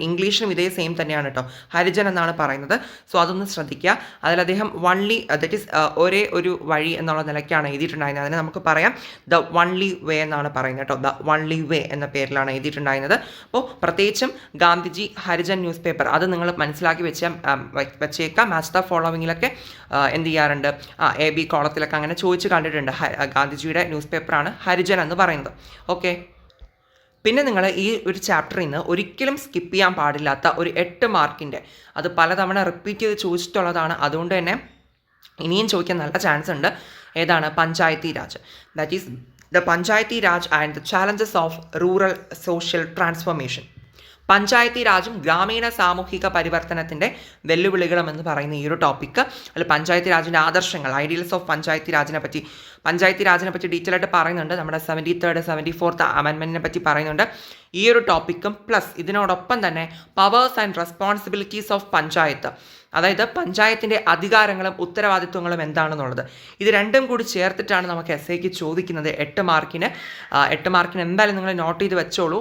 ഇംഗ്ലീഷിലും ഇതേ സെയിം തന്നെയാണ് കേട്ടോ, ഹരിജൻ എന്നാണ് പറയുന്നത്. സോ അതൊന്ന് ശ്രദ്ധിക്കുക. അതിൽ അദ്ദേഹം വൺലി ദറ്റ് ഈസ് ഒരേ ഒരു വഴി എന്നുള്ള നിലയ്ക്കാണ് എഴുതിയിട്ടുണ്ടായിരുന്നത്. അതിനെ നമുക്ക് പറയാം ദ വൺലി വേ എന്നാണ് പറയുന്നത് കേട്ടോ. ദ വൺലി വേ എന്ന പേരിലാണ് എഴുതിയിട്ടുണ്ടായിരുന്നത്. അപ്പോൾ പ്രത്യേകിച്ചും ഗാന്ധിജി ഹരിജൻ ന്യൂസ് പേപ്പർ അത് നിങ്ങൾ മനസ്സിലാക്കി വെച്ചേക്കാം. മാച്ച് ദ ഫോളോവിങ്ങിലൊക്കെ എന്ത് ചെയ്യാറുണ്ട്, AB കോളത്തിലൊക്കെ അങ്ങനെ ചോദിച്ച് കണ്ടിട്ടുണ്ട്. ഗാന്ധിജിയുടെ ന്യൂസ് പേപ്പറാണ് ഹരിജൻ എന്ന് പറയുന്നത്. ഓക്കെ, പിന്നെ നിങ്ങൾ ഈ ഒരു ചാപ്റ്ററിൽ നിന്ന് ഒരിക്കലും സ്കിപ്പ് ചെയ്യാൻ പാടില്ലാത്ത ഒരു 8 മാർക്കിൻ്റെ, അത് പലതവണ റിപ്പീറ്റ് ചെയ്ത് ചോദിച്ചിട്ടുള്ളതാണ്. അതുകൊണ്ട് തന്നെ ഇനിയും ചോദിക്കാൻ നല്ല ചാൻസ് ഉണ്ട്. ഏതാണ്? Panchayati Raj. That is the Panchayati Raj and the challenges of rural social transformation. Panchayati രാജും ഗ്രാമീണ സാമൂഹിക പരിവർത്തനത്തിൻ്റെ വെല്ലുവിളികളും എന്ന് പറയുന്ന ഈ ഒരു ടോപ്പിക്ക്, അതിൽ പഞ്ചായത്തി രാജിൻ്റെ ആദർശങ്ങൾ, ഐഡിയൽസ് ഓഫ് പഞ്ചായത്തി രാജിനെ പറ്റി ഡീറ്റെയിൽ ആയിട്ട് പറയുന്നുണ്ട്. നമ്മുടെ 73rd 74th അമെൻമെൻറ്റിനെ പറ്റി പറയുന്നുണ്ട്. ഈ ഒരു ടോപ്പിക്കും പ്ലസ് ഇതിനോടൊപ്പം തന്നെ powers and responsibilities of panchayat, അതായത് പഞ്ചായത്തിൻ്റെ അധികാരങ്ങളും ഉത്തരവാദിത്വങ്ങളും എന്താണെന്നുള്ളത്, ഇത് രണ്ടും കൂടി ചേർത്തിട്ടാണ് നമുക്ക് എസ്സേക്ക് ചോദിക്കുന്നത് 8 മാർക്കിന്. 8 മാർക്കിന് എന്തായാലും നിങ്ങൾ നോട്ട് ചെയ്ത് വെച്ചോളൂ.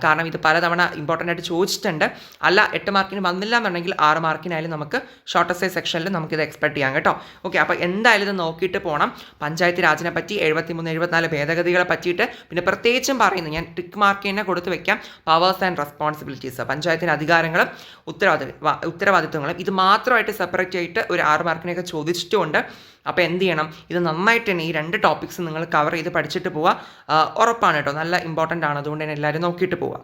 കാരണം ഇത് പലതവണ ഇമ്പോർട്ടൻ്റ് ആയിട്ട് ചോദിച്ചിട്ടുണ്ട്. അല്ല 8 മാർക്കിന് വന്നില്ല എന്നുണ്ടെങ്കിൽ 6 മാർക്കിനായാലും നമുക്ക് ഷോർട്ട് എസ്സേ സെക്ഷനിൽ നമുക്കിത് എക്സ്പെക്ട് ചെയ്യാം കേട്ടോ. ഓക്കെ, അപ്പോൾ എന്തായാലും ഇത് നോക്കിയിട്ട് പോകണം. പഞ്ചായത്ത് രാജിനെ പറ്റി 73, 74 ഭേദഗതികളെ പറ്റിയിട്ട് പിന്നെ പ്രത്യേകിച്ചും പറയുന്നത്, ഞാൻ ടിക്ക് മാർക്ക് തന്നെ കൊടുത്ത് വെക്കാം, പവേഴ്സ് ആൻഡ് റെസ്പോൺസിബിലിറ്റീസ്, പഞ്ചായത്തിൻ്റെ അധികാരങ്ങളും ഉത്തരവാദിത്വങ്ങളും. ഇത് മാത്രമായിട്ട് സെപ്പറേറ്റ് ആയിട്ട് ഒരു 6 മാർക്കിനെയൊക്കെ ചോദിച്ചിട്ടുമുണ്ട്. അപ്പോൾ എന്ത് ചെയ്യണം, ഇത് നന്നായിട്ട് തന്നെ ഈ 2 ടോപ്പിക്സ് നിങ്ങൾ കവർ ചെയ്ത് പഠിച്ചിട്ട് പോവുക. ഉറപ്പാണ് കേട്ടോ, നല്ല ഇമ്പോർട്ടൻ്റ് ആണ്. അതുകൊണ്ട് തന്നെ എല്ലാവരും നോക്കിയിട്ട് പോവുക.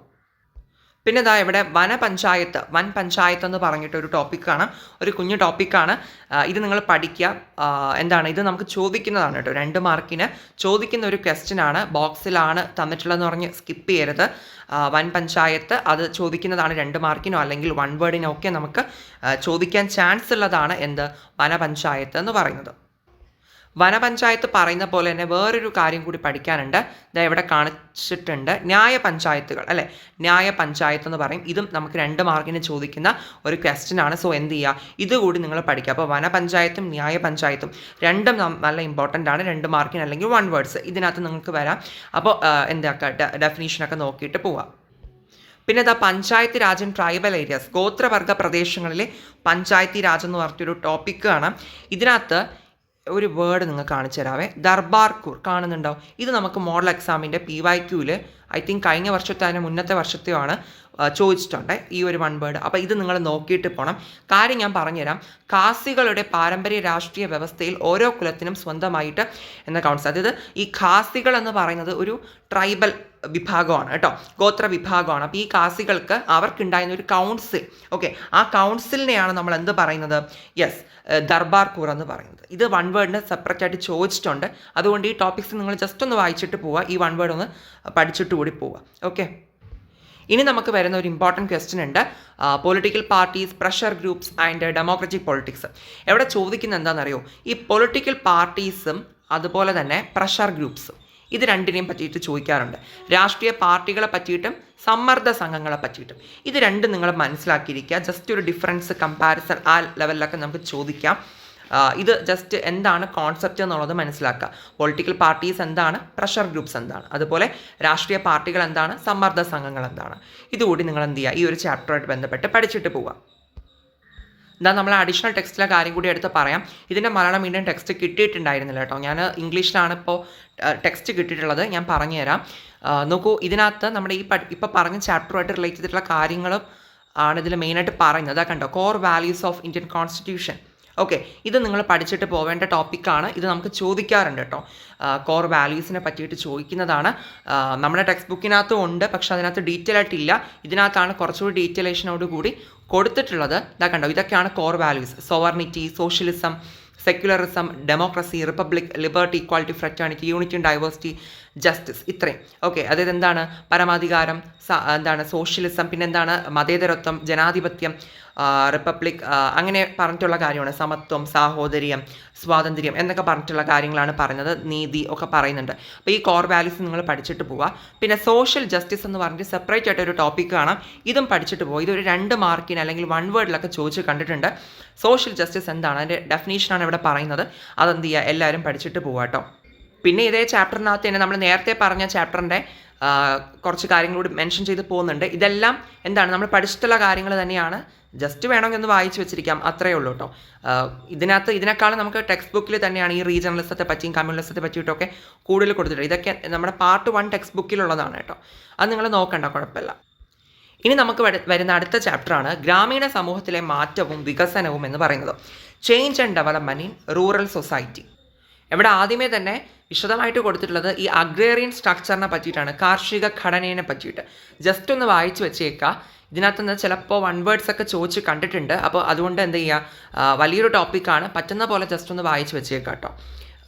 പിന്നെ ഇതാ ഇവിടെ വൻ പഞ്ചായത്ത് എന്ന് പറഞ്ഞിട്ടൊരു ടോപ്പിക്കാണ്, ഒരു കുഞ്ഞു ടോപ്പിക്കാണ്. ഇത് നിങ്ങൾ പഠിക്കുക. എന്താണ് ഇത് നമുക്ക് ചോദിക്കുന്നതാണ് കേട്ടോ, 2 മാർക്കിന് ചോദിക്കുന്ന ഒരു ക്വസ്റ്റ്യനാണ്. ബോക്സിലാണ് തന്നിട്ടുള്ളതെന്ന് പറഞ്ഞ് സ്കിപ്പ് ചെയ്യരുത്. വൻ പഞ്ചായത്ത് അത് ചോദിക്കുന്നതാണ് 2 മാർക്കിനോ അല്ലെങ്കിൽ 1 വേർഡിനോ ഒക്കെ നമുക്ക് ചോദിക്കാൻ ചാൻസ് ഉള്ളതാണ് എന്ത്, വനപഞ്ചായത്ത് എന്ന് പറയുന്നത്. വനപഞ്ചായത്ത് പറയുന്ന പോലെ തന്നെ വേറൊരു കാര്യം കൂടി പഠിക്കാനുണ്ട്. ഇതാ ഇവിടെ കാണിച്ചിട്ടുണ്ട്, ന്യായ പഞ്ചായത്തുകൾ അല്ലേ, ന്യായ പഞ്ചായത്ത് എന്ന് പറയും. ഇതും നമുക്ക് 2 മാർക്കിന് ചോദിക്കുന്ന ഒരു ക്വസ്റ്റ്യൻ ആണ്. സോ എന്ത് ചെയ്യുക, ഇതുകൂടി നിങ്ങൾ പഠിക്കുക. അപ്പോൾ വനപഞ്ചായത്തും ന്യായ പഞ്ചായത്തും രണ്ടും നല്ല ഇമ്പോർട്ടൻ്റ് ആണ്, 2 മാർക്കിന് അല്ലെങ്കിൽ 1 വേർഡ്സ് ഇതിനകത്ത് നിങ്ങൾക്ക് വരാം. അപ്പോൾ എന്താക്കുക, ഡെഫിനീഷനൊക്കെ നോക്കിയിട്ട് പോവാം. പിന്നെ ഇതാ panchayat Raj in tribal areas, ഗോത്രവർഗ പ്രദേശങ്ങളിലെ പഞ്ചായത്തി രാജ് എന്ന് പറഞ്ഞിട്ടൊരു ടോപ്പിക്കാണ്. ഇതിനകത്ത് ഒരു വേർഡ് നിങ്ങൾ കാണിച്ചു തരാവേ, ദർബാർക്കൂർ കാണുന്നുണ്ടോ? ഇത് നമുക്ക് മോഡൽ എക്സാമിൻ്റെ PYQയിൽ ഐ തിങ്ക് കഴിഞ്ഞ വർഷത്തെ അതിന് മുന്നത്തെ വർഷത്തെയോ ആണ് ചോദിച്ചിട്ടുണ്ട് ഈ ഒരു 1 വേർഡ്. അപ്പോൾ ഇത് നിങ്ങൾ നോക്കിയിട്ട് പോകണം. കാര്യം ഞാൻ പറഞ്ഞുതരാം. ഖാസികളുടെ പാരമ്പര്യ രാഷ്ട്രീയ വ്യവസ്ഥയിൽ ഓരോ കുലത്തിനും സ്വന്തമായിട്ട് എന്ന കൗൺസിൽ, അതായത് ഈ ഖാസികൾ എന്ന് പറയുന്നത് ഒരു ട്രൈബൽ വിഭാഗമാണ് കേട്ടോ, ഗോത്ര വിഭാഗമാണ്. അപ്പോൾ ഈ ഖാസികൾക്ക് അവർക്കുണ്ടായിരുന്ന ഒരു കൗൺസിൽ, ഓക്കെ, ആ കൗൺസിലിനെയാണ് നമ്മൾ എന്ത് പറയുന്നത്, യെസ്, ദർബാർക്കൂർ എന്ന് പറയുന്നത്. ഇത് 1 വേർഡിന് സെപ്പറേറ്റ് ആയിട്ട് ചോദിച്ചിട്ടുണ്ട്. അതുകൊണ്ട് ഈ ടോപ്പിക്സ് നിങ്ങൾ ജസ്റ്റ് ഒന്ന് വായിച്ചിട്ട് പോവുക, ഈ 1 വേർഡ് ഒന്ന് പഠിച്ചിട്ട് കൂടി പോവുക. ഓക്കെ, ഇനി നമുക്ക് വരുന്ന ഒരു ഇമ്പോർട്ടൻറ്റ് ക്വസ്റ്റ്യൻ ഉണ്ട്, political parties, pressure groups and democratic politics. എവിടെ ചോദിക്കുന്നത് എന്താണെന്നറിയോ, ഈ പൊളിറ്റിക്കൽ പാർട്ടീസും അതുപോലെ തന്നെ പ്രഷർ ഗ്രൂപ്പ്സും, ഇത് രണ്ടിനെയും പറ്റിയിട്ട് ചോദിക്കാറുണ്ട്. രാഷ്ട്രീയ പാർട്ടികളെ പറ്റിയിട്ടും സമ്മർദ്ദ സംഘങ്ങളെ പറ്റിയിട്ടും. ഇത് രണ്ടും നിങ്ങൾ മനസ്സിലാക്കിയിരിക്കുക. ജസ്റ്റ് ഒരു ഡിഫറൻസ്, കമ്പാരിസൺ ആ ലെവലിലൊക്കെ നമുക്ക് ചോദിക്കാം. ഇത് ജസ്റ്റ് എന്താണ് കോൺസെപ്റ്റ് എന്നുള്ളത് മനസ്സിലാക്കുക. പൊളിറ്റിക്കൽ പാർട്ടീസ് എന്താണ്, പ്രഷർ ഗ്രൂപ്പ്സ് എന്താണ്, അതുപോലെ രാഷ്ട്രീയ പാർട്ടികൾ എന്താണ്, സമ്മർദ്ദ സംഘങ്ങൾ എന്താണ്. ഇതുകൂടി നിങ്ങൾ എന്ത് ചെയ്യുക, ഈ ഒരു ചാപ്റ്ററുമായിട്ട് ബന്ധപ്പെട്ട് പഠിച്ചിട്ട് പോവുക. എന്താ നമ്മൾ അഡീഷണൽ ടെക്സ്റ്റിലെ കാര്യം കൂടി എടുത്ത് പറയാം. ഇതിൻ്റെ മലയാളം മീഡിയം ടെക്സ്റ്റ് കിട്ടിയിട്ടുണ്ടായിരുന്നില്ല കേട്ടോ, ഞാൻ ഇംഗ്ലീഷിലാണ് ഇപ്പോൾ ടെക്സ്റ്റ് കിട്ടിയിട്ടുള്ളത്. ഞാൻ പറഞ്ഞുതരാം. നോക്കൂ, ഇതിനകത്ത് നമ്മുടെ ഇപ്പോൾ പറഞ്ഞ ചാപ്റ്ററുമായിട്ട് റിലേറ്റ് ചെയ്തിട്ടുള്ള കാര്യങ്ങളും ആണ് ഇതിൽ മെയിനായിട്ട് പറയുന്നത്. കണ്ടോ, core values of Indian constitution. Okay, ഇത് നിങ്ങൾ പഠിച്ചിട്ട് പോവേണ്ട ടോപ്പിക്കാണ്. ഇത് നമുക്ക് ചോദിക്കാറുണ്ട് കേട്ടോ. കോർ വാല്യൂസിനെ പറ്റിയിട്ട് ചോദിക്കുന്നതാണ്. നമ്മുടെ ടെക്സ്റ്റ് ബുക്കിനകത്തും ഉണ്ട്, പക്ഷെ അതിനകത്ത് ഡീറ്റെയിൽ ആയിട്ടില്ല. ഇതിനകത്താണ് കുറച്ചുകൂടി ഡീറ്റെയിലേഷനോട് കൂടി കൊടുത്തിട്ടുള്ളത്. ഇതാ കണ്ടോ, ഇതൊക്കെയാണ് core values. Sovereignty, socialism, secularism, democracy, republic, liberty, equality, fraternity, unity and diversity, justice. ഇത്രയും. ഓക്കെ, അതായത് എന്താണ് പരമാധികാരം, എന്താണ് സോഷ്യലിസം, പിന്നെന്താണ് മതേതരത്വം, ജനാധിപത്യം, റിപ്പബ്ലിക്, അങ്ങനെ പറഞ്ഞിട്ടുള്ള കാര്യമാണ്. സമത്വം, സാഹോദര്യം, സ്വാതന്ത്ര്യം എന്നൊക്കെ പറഞ്ഞിട്ടുള്ള കാര്യങ്ങളാണ് പറയുന്നത്. നീതി ഒക്കെ പറയുന്നുണ്ട്. അപ്പോൾ ഈ കോർ വാല്യൂസ് നിങ്ങൾ പഠിച്ചിട്ട് പോവുക. പിന്നെ സോഷ്യൽ ജസ്റ്റിസ് എന്ന് പറഞ്ഞിട്ട് സെപ്പറേറ്റ് ആയിട്ട് ഒരു ടോപ്പിക്കാണ്. ഇതും പഠിച്ചിട്ട് പോകുക. ഇതൊരു 2 മാർക്കിന് അല്ലെങ്കിൽ 1 വേർഡിലൊക്കെ ചോദിച്ച് കണ്ടിട്ടുണ്ട്. സോഷ്യൽ ജസ്റ്റിസ് എന്താണ്, അതിൻ്റെ ഡെഫിനേഷനാണ് ഇവിടെ പറയുന്നത്. അതെന്ത് ചെയ്യുക, എല്ലാവരും പഠിച്ചിട്ട് പോവുക കേട്ടോ. പിന്നെ ഇതേ ചാപ്റ്ററിനകത്ത് തന്നെ നമ്മൾ നേരത്തെ പറഞ്ഞ ചാപ്റ്ററിൻ്റെ കുറച്ച് കാര്യങ്ങളോട് മെൻഷൻ ചെയ്ത് പോകുന്നുണ്ട്. ഇതെല്ലാം എന്താണ് നമ്മൾ പഠിച്ചിട്ടുള്ള കാര്യങ്ങൾ തന്നെയാണ്. ജസ്റ്റ് വേണമെങ്കിൽ ഒന്ന് വായിച്ച് വെച്ചിരിക്കാം, അത്രയേ ഉള്ളൂ കേട്ടോ. ഇതിനേക്കാളും നമുക്ക് ടെക്സ്റ്റ് ബുക്കിൽ തന്നെയാണ് ഈ റീജണലിസത്തെ പറ്റിയും കമ്മ്യൂണിസത്തെ പറ്റിയിട്ടൊക്കെ കൂടുതൽ കൊടുത്തിട്ടുണ്ട്. ഇതൊക്കെ നമ്മുടെ പാർട്ട് 1 ടെക്സ്റ്റ് ബുക്കിലുള്ളതാണ് കേട്ടോ. അത് നിങ്ങൾ നോക്കണ്ട, കുഴപ്പമില്ല. ഇനി നമുക്ക് വരുന്ന അടുത്ത ചാപ്റ്ററാണ് ഗ്രാമീണ സമൂഹത്തിലെ മാറ്റവും വികസനവും എന്ന് പറയുന്നത്. Change and development in rural society. ഇവിടെ ആദ്യമേ തന്നെ വിശദമായിട്ട് കൊടുത്തിട്ടുള്ളത് ഈ അഗ്രേറിയൻ സ്ട്രക്ചറിനെ പറ്റിയിട്ടാണ്, കാർഷിക ഘടനയെ പറ്റിയിട്ട്. ജസ്റ്റ് ഒന്ന് വായിച്ച് വെച്ചേക്കുക. ഇതിനകത്ത് നിന്ന് ചിലപ്പോൾ 1 വേർഡ്സ് ഒക്കെ ചോദിച്ച് കണ്ടിട്ടുണ്ട്. അപ്പോൾ അതുകൊണ്ട് എന്ത് ചെയ്യുക, വലിയൊരു ടോപ്പിക്കാണ്, പറ്റുന്ന പോലെ ജസ്റ്റ് ഒന്ന് വായിച്ച് വെച്ചേക്കാം കേട്ടോ.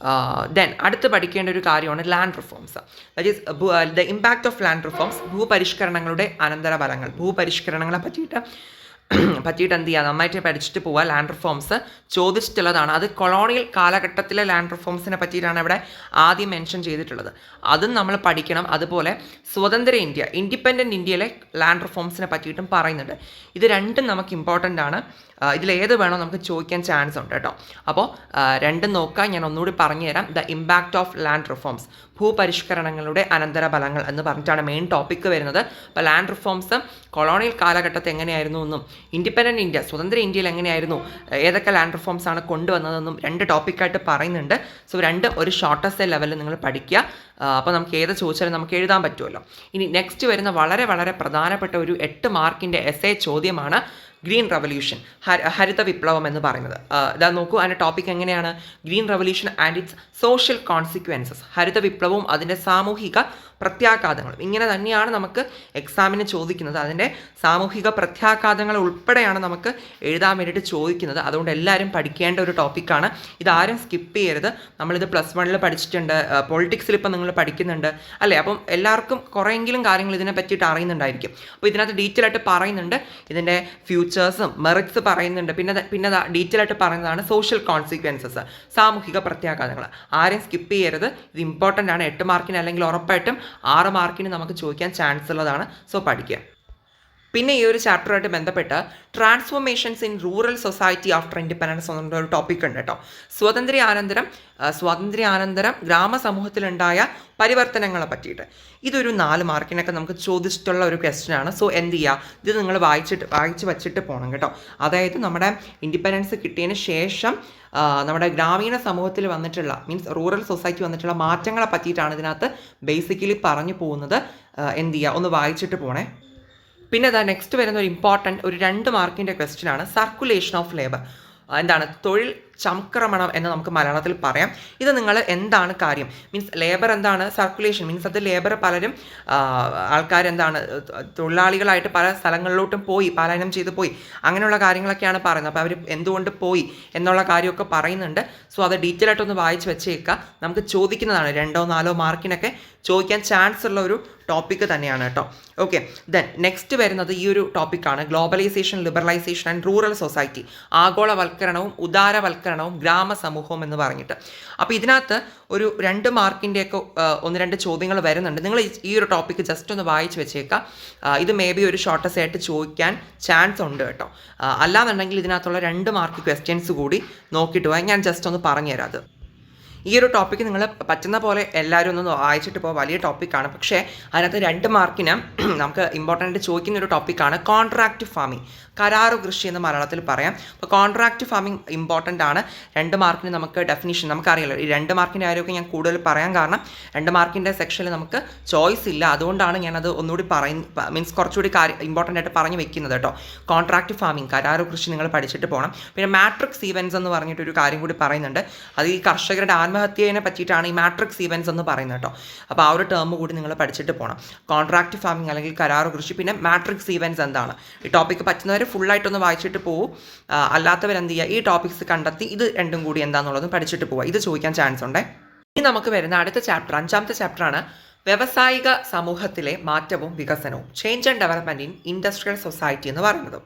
ദെൻ അടുത്ത് പഠിക്കേണ്ട ഒരു കാര്യമാണ് land reforms. That is the impact of land reforms, ഭൂപരിഷ്കരണങ്ങളുടെ അനന്തരഫലങ്ങൾ. ഭൂപരിഷ്കരണങ്ങളെ പറ്റിയിട്ട് എന്ത് ചെയ്യുക, നന്നായിട്ട് പഠിച്ചിട്ട് പോവുക. ലാൻഡ് റിഫോംസ് ചോദിച്ചിട്ടുള്ളതാണ്. അത് കൊളോണിയൽ കാലഘട്ടത്തിലെ ലാൻഡ് റിഫോംസിനെ പറ്റിയിട്ടാണ് ഇവിടെ ആദ്യം മെൻഷൻ ചെയ്തിട്ടുള്ളത്. അതും നമ്മൾ പഠിക്കണം. അതുപോലെ സ്വതന്ത്ര ഇന്ത്യ, ഇൻഡിപെൻഡൻറ്റ് ഇന്ത്യയിലെ ലാൻഡ് റിഫോംസിനെ പറ്റിയിട്ടും പറയുന്നുണ്ട്. ഇത് രണ്ടും നമുക്ക് ഇമ്പോർട്ടൻ്റ് ആണ്. ഇതിലേത് വേണോ നമുക്ക് ചോദിക്കാൻ ചാൻസ് ഉണ്ട് കേട്ടോ. അപ്പോൾ രണ്ടും നോക്കാം. ഞാൻ ഒന്നുകൂടി പറഞ്ഞുതരാം. The impact of land reforms, ഭൂപരിഷ്കരണങ്ങളുടെ അനന്തരഫലങ്ങൾ എന്ന് പറഞ്ഞിട്ടാണ് മെയിൻ ടോപ്പിക്ക് വരുന്നത്. അപ്പോൾ ലാൻഡ് റിഫോംസ് കൊളോണിയൽ കാലഘട്ടത്തിൽ എങ്ങനെയായിരുന്നു എന്നും, ഇൻഡിപെൻഡൻറ്റ് ഇന്ത്യ, സ്വതന്ത്ര ഇന്ത്യയിൽ എങ്ങനെയായിരുന്നു, ഏതൊക്കെ ലാൻഡ് റിഫോംസ് ആണ് കൊണ്ടുവന്നതെന്നും 2 ടോപ്പിക്കായിട്ട് പറയുന്നുണ്ട്. സോ 2 ഒരു ഷോർട്ടസ്റ്റ് ലെവലിൽ നിങ്ങൾ പഠിക്കുക. അപ്പോൾ നമുക്ക് ഏത് ചോദിച്ചാലും നമുക്ക് എഴുതാൻ പറ്റുമല്ലോ. ഇനി നെക്സ്റ്റ് വരുന്ന വളരെ വളരെ പ്രധാനപ്പെട്ട ഒരു 8 മാർക്കിൻ്റെ എസ്സേ ചോദ്യമാണ് ഗ്രീൻ റവല്യൂഷൻ, ഹരിത വിപ്ലവം എന്ന് പറയുന്നത്. ഇതാ നോക്കൂ, അതിൻ്റെ ടോപ്പിക് എങ്ങനെയാണ്, green revolution and its social consequences. ഹരിത വിപ്ലവവും അതിൻ്റെ സാമൂഹിക പ്രത്യാഘാതങ്ങളും. ഇങ്ങനെ തന്നെയാണ് നമുക്ക് എക്സാമിന് ചോദിക്കുന്നത്. അതിൻ്റെ സാമൂഹിക പ്രത്യാഘാതങ്ങൾ ഉൾപ്പെടെയാണ് നമുക്ക് എഴുതാൻ വേണ്ടിയിട്ട് ചോദിക്കുന്നത്. അതുകൊണ്ട് എല്ലാവരും പഠിക്കേണ്ട ഒരു ടോപ്പിക്കാണ്. ഇതാരും സ്കിപ്പ് ചെയ്യരുത്. നമ്മളിത് +1 പഠിച്ചിട്ടുണ്ട്, പൊളിറ്റിക്സിൽ ഇപ്പം നിങ്ങൾ പഠിക്കുന്നുണ്ട് അല്ലേ. അപ്പം എല്ലാവർക്കും കുറേയെങ്കിലും കാര്യങ്ങൾ ഇതിനെ പറ്റിയിട്ട് അറിയുന്നുണ്ടായിരിക്കും. അപ്പോൾ ഇതിനകത്ത് ഡീറ്റെയിൽ ആയിട്ട് പറയുന്നുണ്ട്. ഇതിൻ്റെ ഫ്യൂച്ചേഴ്സും മെറിറ്റ്സ് പറയുന്നുണ്ട്. പിന്നെ ഡീറ്റെയിൽ ആയിട്ട് പറയുന്നതാണ് സോഷ്യൽ കോൺസിക്വൻസസ്, സാമൂഹിക പ്രത്യാഘാതങ്ങൾ. ആരും സ്കിപ്പ് ചെയ്യരുത്. ഇത് ഇമ്പോർട്ടൻ്റ് ആണ്. 8 മാർക്കിന് അല്ലെങ്കിൽ ഉറപ്പായിട്ടും 6 മാർക്കിന് നമുക്ക് ചോദിക്കാൻ ചാൻസ് ഉള്ളതാണ്. സോ പഠിക്കുക. പിന്നെ ഈ ഒരു ചാപ്റ്ററുമായിട്ട് ബന്ധപ്പെട്ട് transformations in rural society after independence എന്നുള്ള ഒരു ടോപ്പിക് ഉണ്ട് കേട്ടോ. സ്വാതന്ത്ര്യാനന്തരം ഗ്രാമസമൂഹത്തിലുണ്ടായ പരിവർത്തനങ്ങളെ പറ്റിയിട്ട്. ഇതൊരു 4 മാർക്കിനൊക്കെ നമുക്ക് ചോദിച്ചിട്ടുള്ള ഒരു ക്വസ്റ്റ്യനാണ്. സോ എന്ത് ചെയ്യുക, ഇത് നിങ്ങൾ വായിച്ച് വച്ചിട്ട് പോകണം കേട്ടോ. അതായത് നമ്മുടെ ഇൻഡിപെൻഡൻസ് കിട്ടിയതിന് ശേഷം നമ്മുടെ ഗ്രാമീണ സമൂഹത്തിൽ വന്നിട്ടുള്ള, മീൻസ് റൂറൽ സൊസൈറ്റി വന്നിട്ടുള്ള മാറ്റങ്ങളെ പറ്റിയിട്ടാണ് ഇതിനകത്ത് ബേസിക്കലി പറഞ്ഞു പോകുന്നത്. എന്ത് ചെയ്യുക, ഒന്ന് വായിച്ചിട്ട് പോണേ. പിന്നെ നെക്സ്റ്റ് വരുന്ന ഒരു ഇമ്പോർട്ടൻറ്റ് ഒരു 2 മാർക്കിൻ്റെ ക്വസ്റ്റ്യനാണ് സർക്കുലേഷൻ ഓഫ് ലേബർ. എന്താണ് തൊഴിൽ ചംക്രമണം എന്ന് നമുക്ക് മലയാളത്തിൽ പറയാം. ഇത് നിങ്ങൾ എന്താണ് കാര്യം, മീൻസ് ലേബർ എന്താണ്, സർക്കുലേഷൻ മീൻസ് അത് ലേബർ പലരും ആൾക്കാരെന്താണ് തൊഴിലാളികളായിട്ട് പല സ്ഥലങ്ങളിലോട്ടും പോയി, പലായനം ചെയ്ത് പോയി, അങ്ങനെയുള്ള കാര്യങ്ങളൊക്കെയാണ് പറയുന്നത്. അപ്പോൾ അവർ എന്തുകൊണ്ട് പോയി എന്നുള്ള കാര്യമൊക്കെ പറയുന്നുണ്ട്. സോ അത് ഡീറ്റെയിൽ ആയിട്ടൊന്ന് വായിച്ച് വെച്ചേക്കുക. നമുക്ക് ചോദിക്കുന്നതാണ് 2 or 4 മാർക്കിനൊക്കെ ചോദിക്കാൻ ചാൻസ് ഉള്ള ഒരു ടോപ്പിക്ക് തന്നെയാണ് കേട്ടോ. ഓക്കെ, ദെൻ നെക്സ്റ്റ് വരുന്നത് ഈ ഒരു ടോപ്പിക്കാണ് globalisation, liberalisation and rural society, ആഗോളവൽക്കരണവും ഉദാരവൽക്കരണവും ഗ്രാമസമൂഹവും എന്ന് പറഞ്ഞിട്ട്. അപ്പോൾ ഇതിനകത്ത് ഒരു 2 മാർക്കിൻ്റെയൊക്കെ 1-2 ചോദ്യങ്ങൾ വരുന്നുണ്ട്. നിങ്ങൾ ഈ ഒരു ടോപ്പിക്ക് ജസ്റ്റ് ഒന്ന് വായിച്ച് വെച്ചേക്കാം. ഇത് മേ ബി ഒരു ഷോർട്ടസ്റ്റ് ആയിട്ട് ചോദിക്കാൻ ചാൻസ് ഉണ്ട് കേട്ടോ. അല്ലാന്നുണ്ടെങ്കിൽ ഇതിനകത്തുള്ള 2 മാർക്ക് ക്വസ്റ്റ്യൻസ് കൂടി നോക്കിയിട്ട് പോയാൽ ഞാൻ ജസ്റ്റ് ഒന്ന് പറഞ്ഞുതരാം അത്. ഈ ഒരു ടോപ്പിക്ക് നിങ്ങൾ പറ്റുന്ന പോലെ എല്ലാവരും ഒന്ന് വായിച്ചിട്ട് പോകുക. വലിയ ടോപ്പിക്കാണ്, പക്ഷേ അതിനകത്ത് 2 മാർക്കിന് നമുക്ക് ഇമ്പോർട്ടൻ്റ് ചോദിക്കുന്ന ഒരു ടോപ്പിക്കാണ് കോൺട്രാക്റ്റ് ഫാമിംഗ്, കരാറു കൃഷി എന്ന് മലയാളത്തിൽ പറയാം. അപ്പോൾ കോൺട്രാക്റ്റ് ഫാമിംഗ് ഇമ്പോർട്ടൻ്റ് ആണ്. 2 മാർക്കിന് നമുക്ക് ഡെഫിനിഷൻ നമുക്കറിയാലോ. ഈ 2 മാർക്കിൻ്റെ കാര്യമൊക്കെ ഞാൻ കൂടുതൽ പറയാൻ കാരണം 2 മാർക്കിൻ്റെ സെക്ഷനിൽ നമുക്ക് ചോയ്സ് ഇല്ല, അതുകൊണ്ടാണ് ഞാനത് ഒന്നുകൂടി മീൻസ് കുറച്ചുകൂടി ഇമ്പോർട്ടൻ്റ് ആയിട്ട് പറഞ്ഞു വെക്കുന്നത് കേട്ടോ. കോൺട്രാക്റ്റ് ഫാമിംഗ്, കരാറു കൃഷി നിങ്ങൾ പഠിച്ചിട്ട് പോകണം. പിന്നെ മാട്രിക്സ് ഈവൻസ് എന്ന് പറഞ്ഞിട്ടൊരു കാര്യം കൂടി പറയുന്നുണ്ട്. അത് ഈ കർഷകരുടെ ആത്മഹത്യയെ പറ്റിയിട്ടാണ് ഈ മാട്രിക്സ് ഈവൻസ് എന്ന് പറയുന്നത് കേട്ടോ. അപ്പോൾ ആ ഒരു ടേം കൂടി നിങ്ങൾ പഠിച്ചിട്ട് പോകണം. കോൺട്രാക്റ്റ് ഫാമിംഗ് അല്ലെങ്കിൽ കരാറു കൃഷി, പിന്നെ മാട്രിക്സ് ഈവൻസ് എന്താണ്. ഈ ടോപ്പിക്ക് പറ്റുന്നവർ ഫുള്ളായിട്ടൊന്ന് വായിച്ചിട്ട് പോകും. അല്ലാത്തവരെന്ത് ചെയ്യുക, ഈ ടോപ്പിക്സ് കണ്ടെത്തി ഇത് രണ്ടും കൂടി എന്താണെന്നുള്ളതും പഠിച്ചിട്ട് പോവുക. ഇത് ചോദിക്കാൻ ചാൻസ് ഉണ്ട്. ഇനി നമുക്ക് വരുന്ന അടുത്ത ചാപ്റ്റർ 5ാമത്തെ ചാപ്റ്ററാണ് വ്യവസായിക സമൂഹത്തിലെ മാറ്റവും വികസനവും, change and development in industrial society എന്ന് പറയുന്നത്.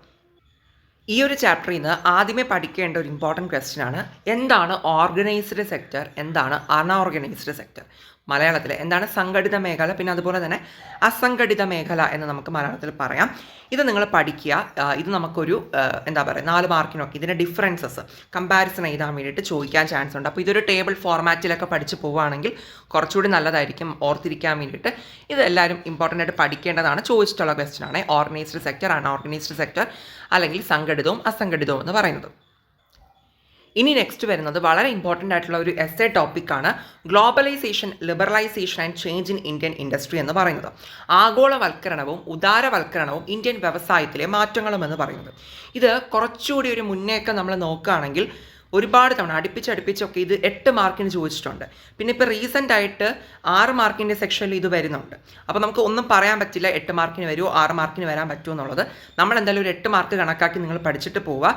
ഈ ഒരു ചാപ്റ്ററിൽ നിന്ന് ആദ്യമേ പഠിക്കേണ്ട ഒരു ഇമ്പോർട്ടൻറ്റ് ക്വസ്റ്റ്യൻ ആണ്, എന്താണ് ഓർഗനൈസ്ഡ് സെക്ടർ, എന്താണ് അൺഓർഗനൈസ്ഡ് സെക്ടർ. മലയാളത്തിൽ എന്താണ് സംഘടിത മേഖല, പിന്നെ അതുപോലെ തന്നെ അസംഘടിത മേഖല എന്ന് നമുക്ക് മലയാളത്തിൽ പറയാം. ഇത് നിങ്ങൾ പഠിക്കുക. ഇത് നമുക്കൊരു എന്താ പറയുക 4 മാർക്കിനൊക്കെ ഇതിൻ്റെ ഡിഫറൻസസ് കമ്പാരിസൺ എഴുതാൻ വേണ്ടിയിട്ട് ചോദിക്കാൻ ചാൻസ് ഉണ്ട്. അപ്പോൾ ഇതൊരു ടേബിൾ ഫോർമാറ്റിലൊക്കെ പഠിച്ച് പോവുകയാണെങ്കിൽ കുറച്ചുകൂടി നല്ലതായിരിക്കും ഓർത്തിരിക്കാൻ വേണ്ടിയിട്ട്. ഇത് എല്ലാവരും ഇമ്പോർട്ടൻ്റ് ആയിട്ട് പഠിക്കേണ്ടതാണ്. ചോദിച്ചിട്ടുള്ള ക്വസ്റ്റ്യൻ ആണ് ഓർഗനൈസ്ഡ് സെക്ടർ, അൺഓർഗനൈസ്ഡ് സെക്ടർ അല്ലെങ്കിൽ സംഘടിതവും അസംഘടിതവും എന്ന് പറയുന്നത്. ഇനി നെക്സ്റ്റ് വരുന്നത് വളരെ ഇമ്പോർട്ടൻ്റ് ആയിട്ടുള്ള ഒരു എസ്സേ ടോപ്പിക്കാണ് globalisation, liberalisation and change in Indian industry എന്ന് പറയുന്നത്. ആഗോളവൽക്കരണവും ഉദാരവൽക്കരണവും ഇന്ത്യൻ വ്യവസായത്തിലെ മാറ്റങ്ങളും എന്ന് പറയുന്നത്. ഇത് കുറച്ചുകൂടി ഒരു മുന്നേക്കം നമ്മൾ നോക്കുകയാണെങ്കിൽ ഒരുപാട് തവണ അടുപ്പിച്ചൊക്കെ ഇത് 8 മാർക്കിന് ചോദിച്ചിട്ടുണ്ട്. പിന്നെ ഇപ്പോൾ റീസെൻ്റ് ആയിട്ട് 6 മാർക്കിൻ്റെ സെക്ഷനിൽ ഇത് വരുന്നുണ്ട്. അപ്പോൾ നമുക്ക് ഒന്നും പറയാൻ പറ്റില്ല 8 മാർക്കിന് വരുമോ 6 മാർക്കിന് വരാൻ പറ്റുമോ എന്നുള്ളത്. നമ്മൾ എന്തായാലും ഒരു 8 മാർക്ക് കണക്കാക്കി നിങ്ങൾ പഠിച്ചിട്ട് പോവുക.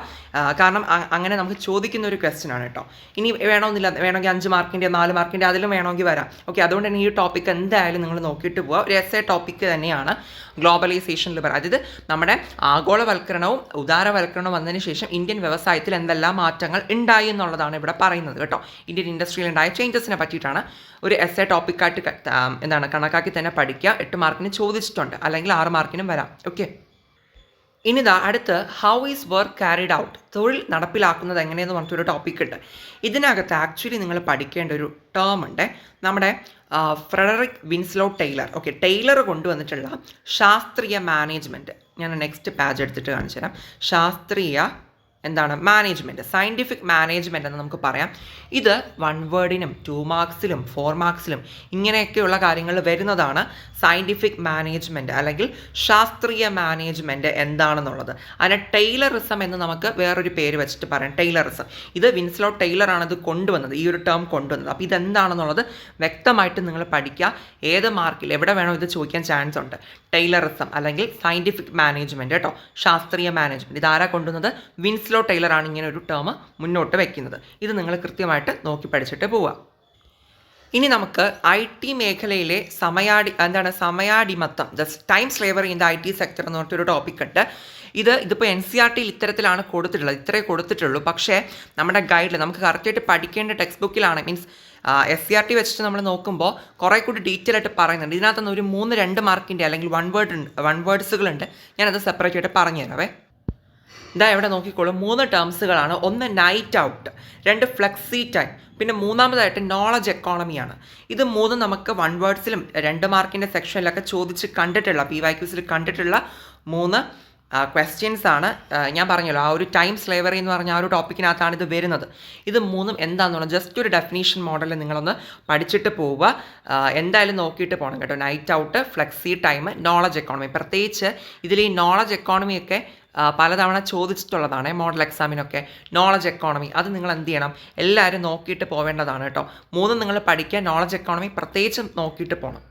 കാരണം അങ്ങനെ നമുക്ക് ചോദിക്കുന്ന ഒരു ക്വസ്റ്റ്യൻ ആണ് കേട്ടോ. ഇനി വേണമെങ്കിൽ 5 മാർക്കിൻ്റെ 4 മാർക്കിൻ്റെ അതിലും വേണമെങ്കിൽ വരാം. ഓക്കെ, അതുകൊണ്ട് തന്നെ ഈ ടോപ്പിക്ക് എന്തായാലും നിങ്ങൾ നോക്കിയിട്ട് പോവുക. ഒരു എസ്സേ ടോപ്പിക്ക് തന്നെയാണ് ഗ്ലോബലൈസേഷൻ, അതായത് നമ്മുടെ ആഗോളവൽക്കരണവും ഉദാരവൽക്കരണവും വന്നതിന് ശേഷം ഇന്ത്യൻ വ്യവസായത്തിൽ എന്തെല്ലാം മാറ്റങ്ങൾ ഉണ്ടായി എന്നുള്ളതാണ് ഇവിടെ പറയുന്നത് കേട്ടോ. ഇന്ത്യൻ ഇൻഡസ്ട്രിയിൽ ഉണ്ടായ ചേഞ്ചസിനെ പറ്റിയിട്ടാണ് ഒരു എസ്സേ ടോപ്പിക്കായിട്ട് കണക്കാക്കി തന്നെ പഠിക്കുക. 8 മാർക്കിന് ചോദിച്ചിട്ടുണ്ട്, അല്ലെങ്കിൽ 6 മാർക്കിനും വരാം. ഓക്കെ, ഇനിതാ അടുത്ത് how is work carried out, തൊഴിൽ നടപ്പിലാക്കുന്നത് എങ്ങനെയെന്ന് പറഞ്ഞിട്ടൊരു ടോപ്പിക് ഉണ്ട്. ഇതിനകത്ത് ആക്ച്വലി നിങ്ങൾ പഠിക്കേണ്ട ഒരു ടേം ഉണ്ട്, നമ്മുടെ Frederick Winslow Taylor. Okay, Taylor കൊണ്ടുവന്നിട്ടുള്ള ശാസ്ത്രീയ മാനേജ്മെൻറ്റ്. ഞാൻ നെക്സ്റ്റ് പേജ് എടുത്തിട്ട് കാണിച്ചു തരാം. ശാസ്ത്രീയ മാനേജ്മെൻറ്റ്, സയൻറ്റിഫിക് മാനേജ്മെൻറ്റ് എന്ന് നമുക്ക് പറയാം. ഇത് 1 വേർഡിനും 2 മാർക്സിലും 4 മാർക്സിലും ഇങ്ങനെയൊക്കെയുള്ള കാര്യങ്ങൾ വരുന്നതാണ് സയൻറ്റിഫിക് മാനേജ്മെൻറ്റ് അല്ലെങ്കിൽ ശാസ്ത്രീയ മാനേജ്മെൻറ്റ് എന്താണെന്നുള്ളത്. അതിനെ ടൈലറിസം എന്ന് നമുക്ക് വേറൊരു പേര് വെച്ചിട്ട് പറയാം, ടൈലറിസം. ഇത് വിൻസ്ലോ ടൈലറാണ് ഇത് കൊണ്ടുവന്നത്, ഈ ഒരു ടേം കൊണ്ടുവന്നത്. അപ്പോൾ ഇതെന്താണെന്നുള്ളത് വ്യക്തമായിട്ട് നിങ്ങൾ പഠിക്കുക. ഏത് മാർക്കിൽ എവിടെ വേണോ ഇത് ചോദിക്കാൻ ചാൻസ് ഉണ്ട്. ടൈലറിസം അല്ലെങ്കിൽ സയൻറ്റിഫിക് മാനേജ്മെൻറ്റ് കേട്ടോ, ശാസ്ത്രീയ മാനേജ്മെൻറ്റ്. ഇതാരാ കൊണ്ടുവന്നത്? വിൻസ്ലോ ടൈലറാണ് ഇങ്ങനെ ഒരു ടേം മുന്നോട്ട് വയ്ക്കുന്നത്. ഇത് നിങ്ങൾ കൃത്യമായിട്ട് നോക്കി പഠിച്ചിട്ട് പോവുക. ഇനി നമുക്ക് IT മേഖലയിലെ സമയാടിമത്തം, time slavery in the IT sector എന്ന് പറഞ്ഞിട്ടൊരു ടോപ്പിക് ഉണ്ട്. ഇതിപ്പോൾ NCERTയിൽ ഇത്തരത്തിലാണ് കൊടുത്തിട്ടുള്ളത്, ഇത്രേ കൊടുത്തിട്ടുള്ളൂ. പക്ഷേ നമ്മുടെ ഗൈഡിൽ നമുക്ക് കറക്റ്റായിട്ട് പഠിക്കേണ്ട ടെക്സ്റ്റ് ബുക്കിലാണ്, മീൻസ് SCERT വെച്ചിട്ട് നമ്മൾ നോക്കുമ്പോൾ കുറേ കൂടി ഡീറ്റെയിൽ ആയിട്ട് പറയുന്നുണ്ട്. ഇതിനകത്തുനിന്ന് ഒരു 2 മാർക്കിൻ്റെ അല്ലെങ്കിൽ 1 വേർഡ്സുകളുണ്ട്. ഞാനത് സെപ്പറേറ്റ് ആയിട്ട് പറഞ്ഞു തരാവേ. ഇതാ ഇവിടെ നോക്കിക്കോളൂ, 3 ടേംസുകളാണ്. 1 നൈറ്റ് ഔട്ട്, 2 ഫ്ലെക്സി ടൈം, പിന്നെ 3ാമതായിട്ട് നോളജ് എക്കോണമിയാണ്. ഇത് 3 നമുക്ക് 1 വേർഡ്സിലും 2 മാർക്കിൻ്റെ സെക്ഷനിലൊക്കെ ചോദിച്ച് കണ്ടിട്ടുള്ള, PYQസിൽ കണ്ടിട്ടുള്ള 3 ക്വസ്റ്റ്യൻസ് ആണ്. ഞാൻ പറഞ്ഞല്ലോ ആ ഒരു ടൈം സ്ലേവറി എന്ന് പറഞ്ഞ ആ ഒരു ടോപ്പിക്കിനകത്താണ് ഇത് വരുന്നത്. ഇത് 3ഉം എന്താണെന്നുള്ള ജസ്റ്റ് ഒരു ഡെഫിനീഷൻ മോഡൽ നിങ്ങളൊന്ന് പഠിച്ചിട്ട് പോവുക. എന്തായാലും നോക്കിയിട്ട് പോകണം കേട്ടോ. Night out, flexi time, knowledge economy. പ്രത്യേകിച്ച് ഇതിൽ ഈ നോളജ് എക്കോണമിയൊക്കെ പലതവണ ചോദിച്ചിട്ടുള്ളതാണ് മോഡൽ എക്സാമിനൊക്കെ. നോളജ് എക്കോണമി അത് നിങ്ങൾ എന്ത് ചെയ്യണം, എല്ലാവരും നോക്കിയിട്ട് പോവേണ്ടതാണ് കേട്ടോ. 3 നിങ്ങൾ പഠിക്കുക. നോളജ് എക്കോണമി പ്രത്യേകിച്ച് നോക്കിയിട്ട് പോകണം.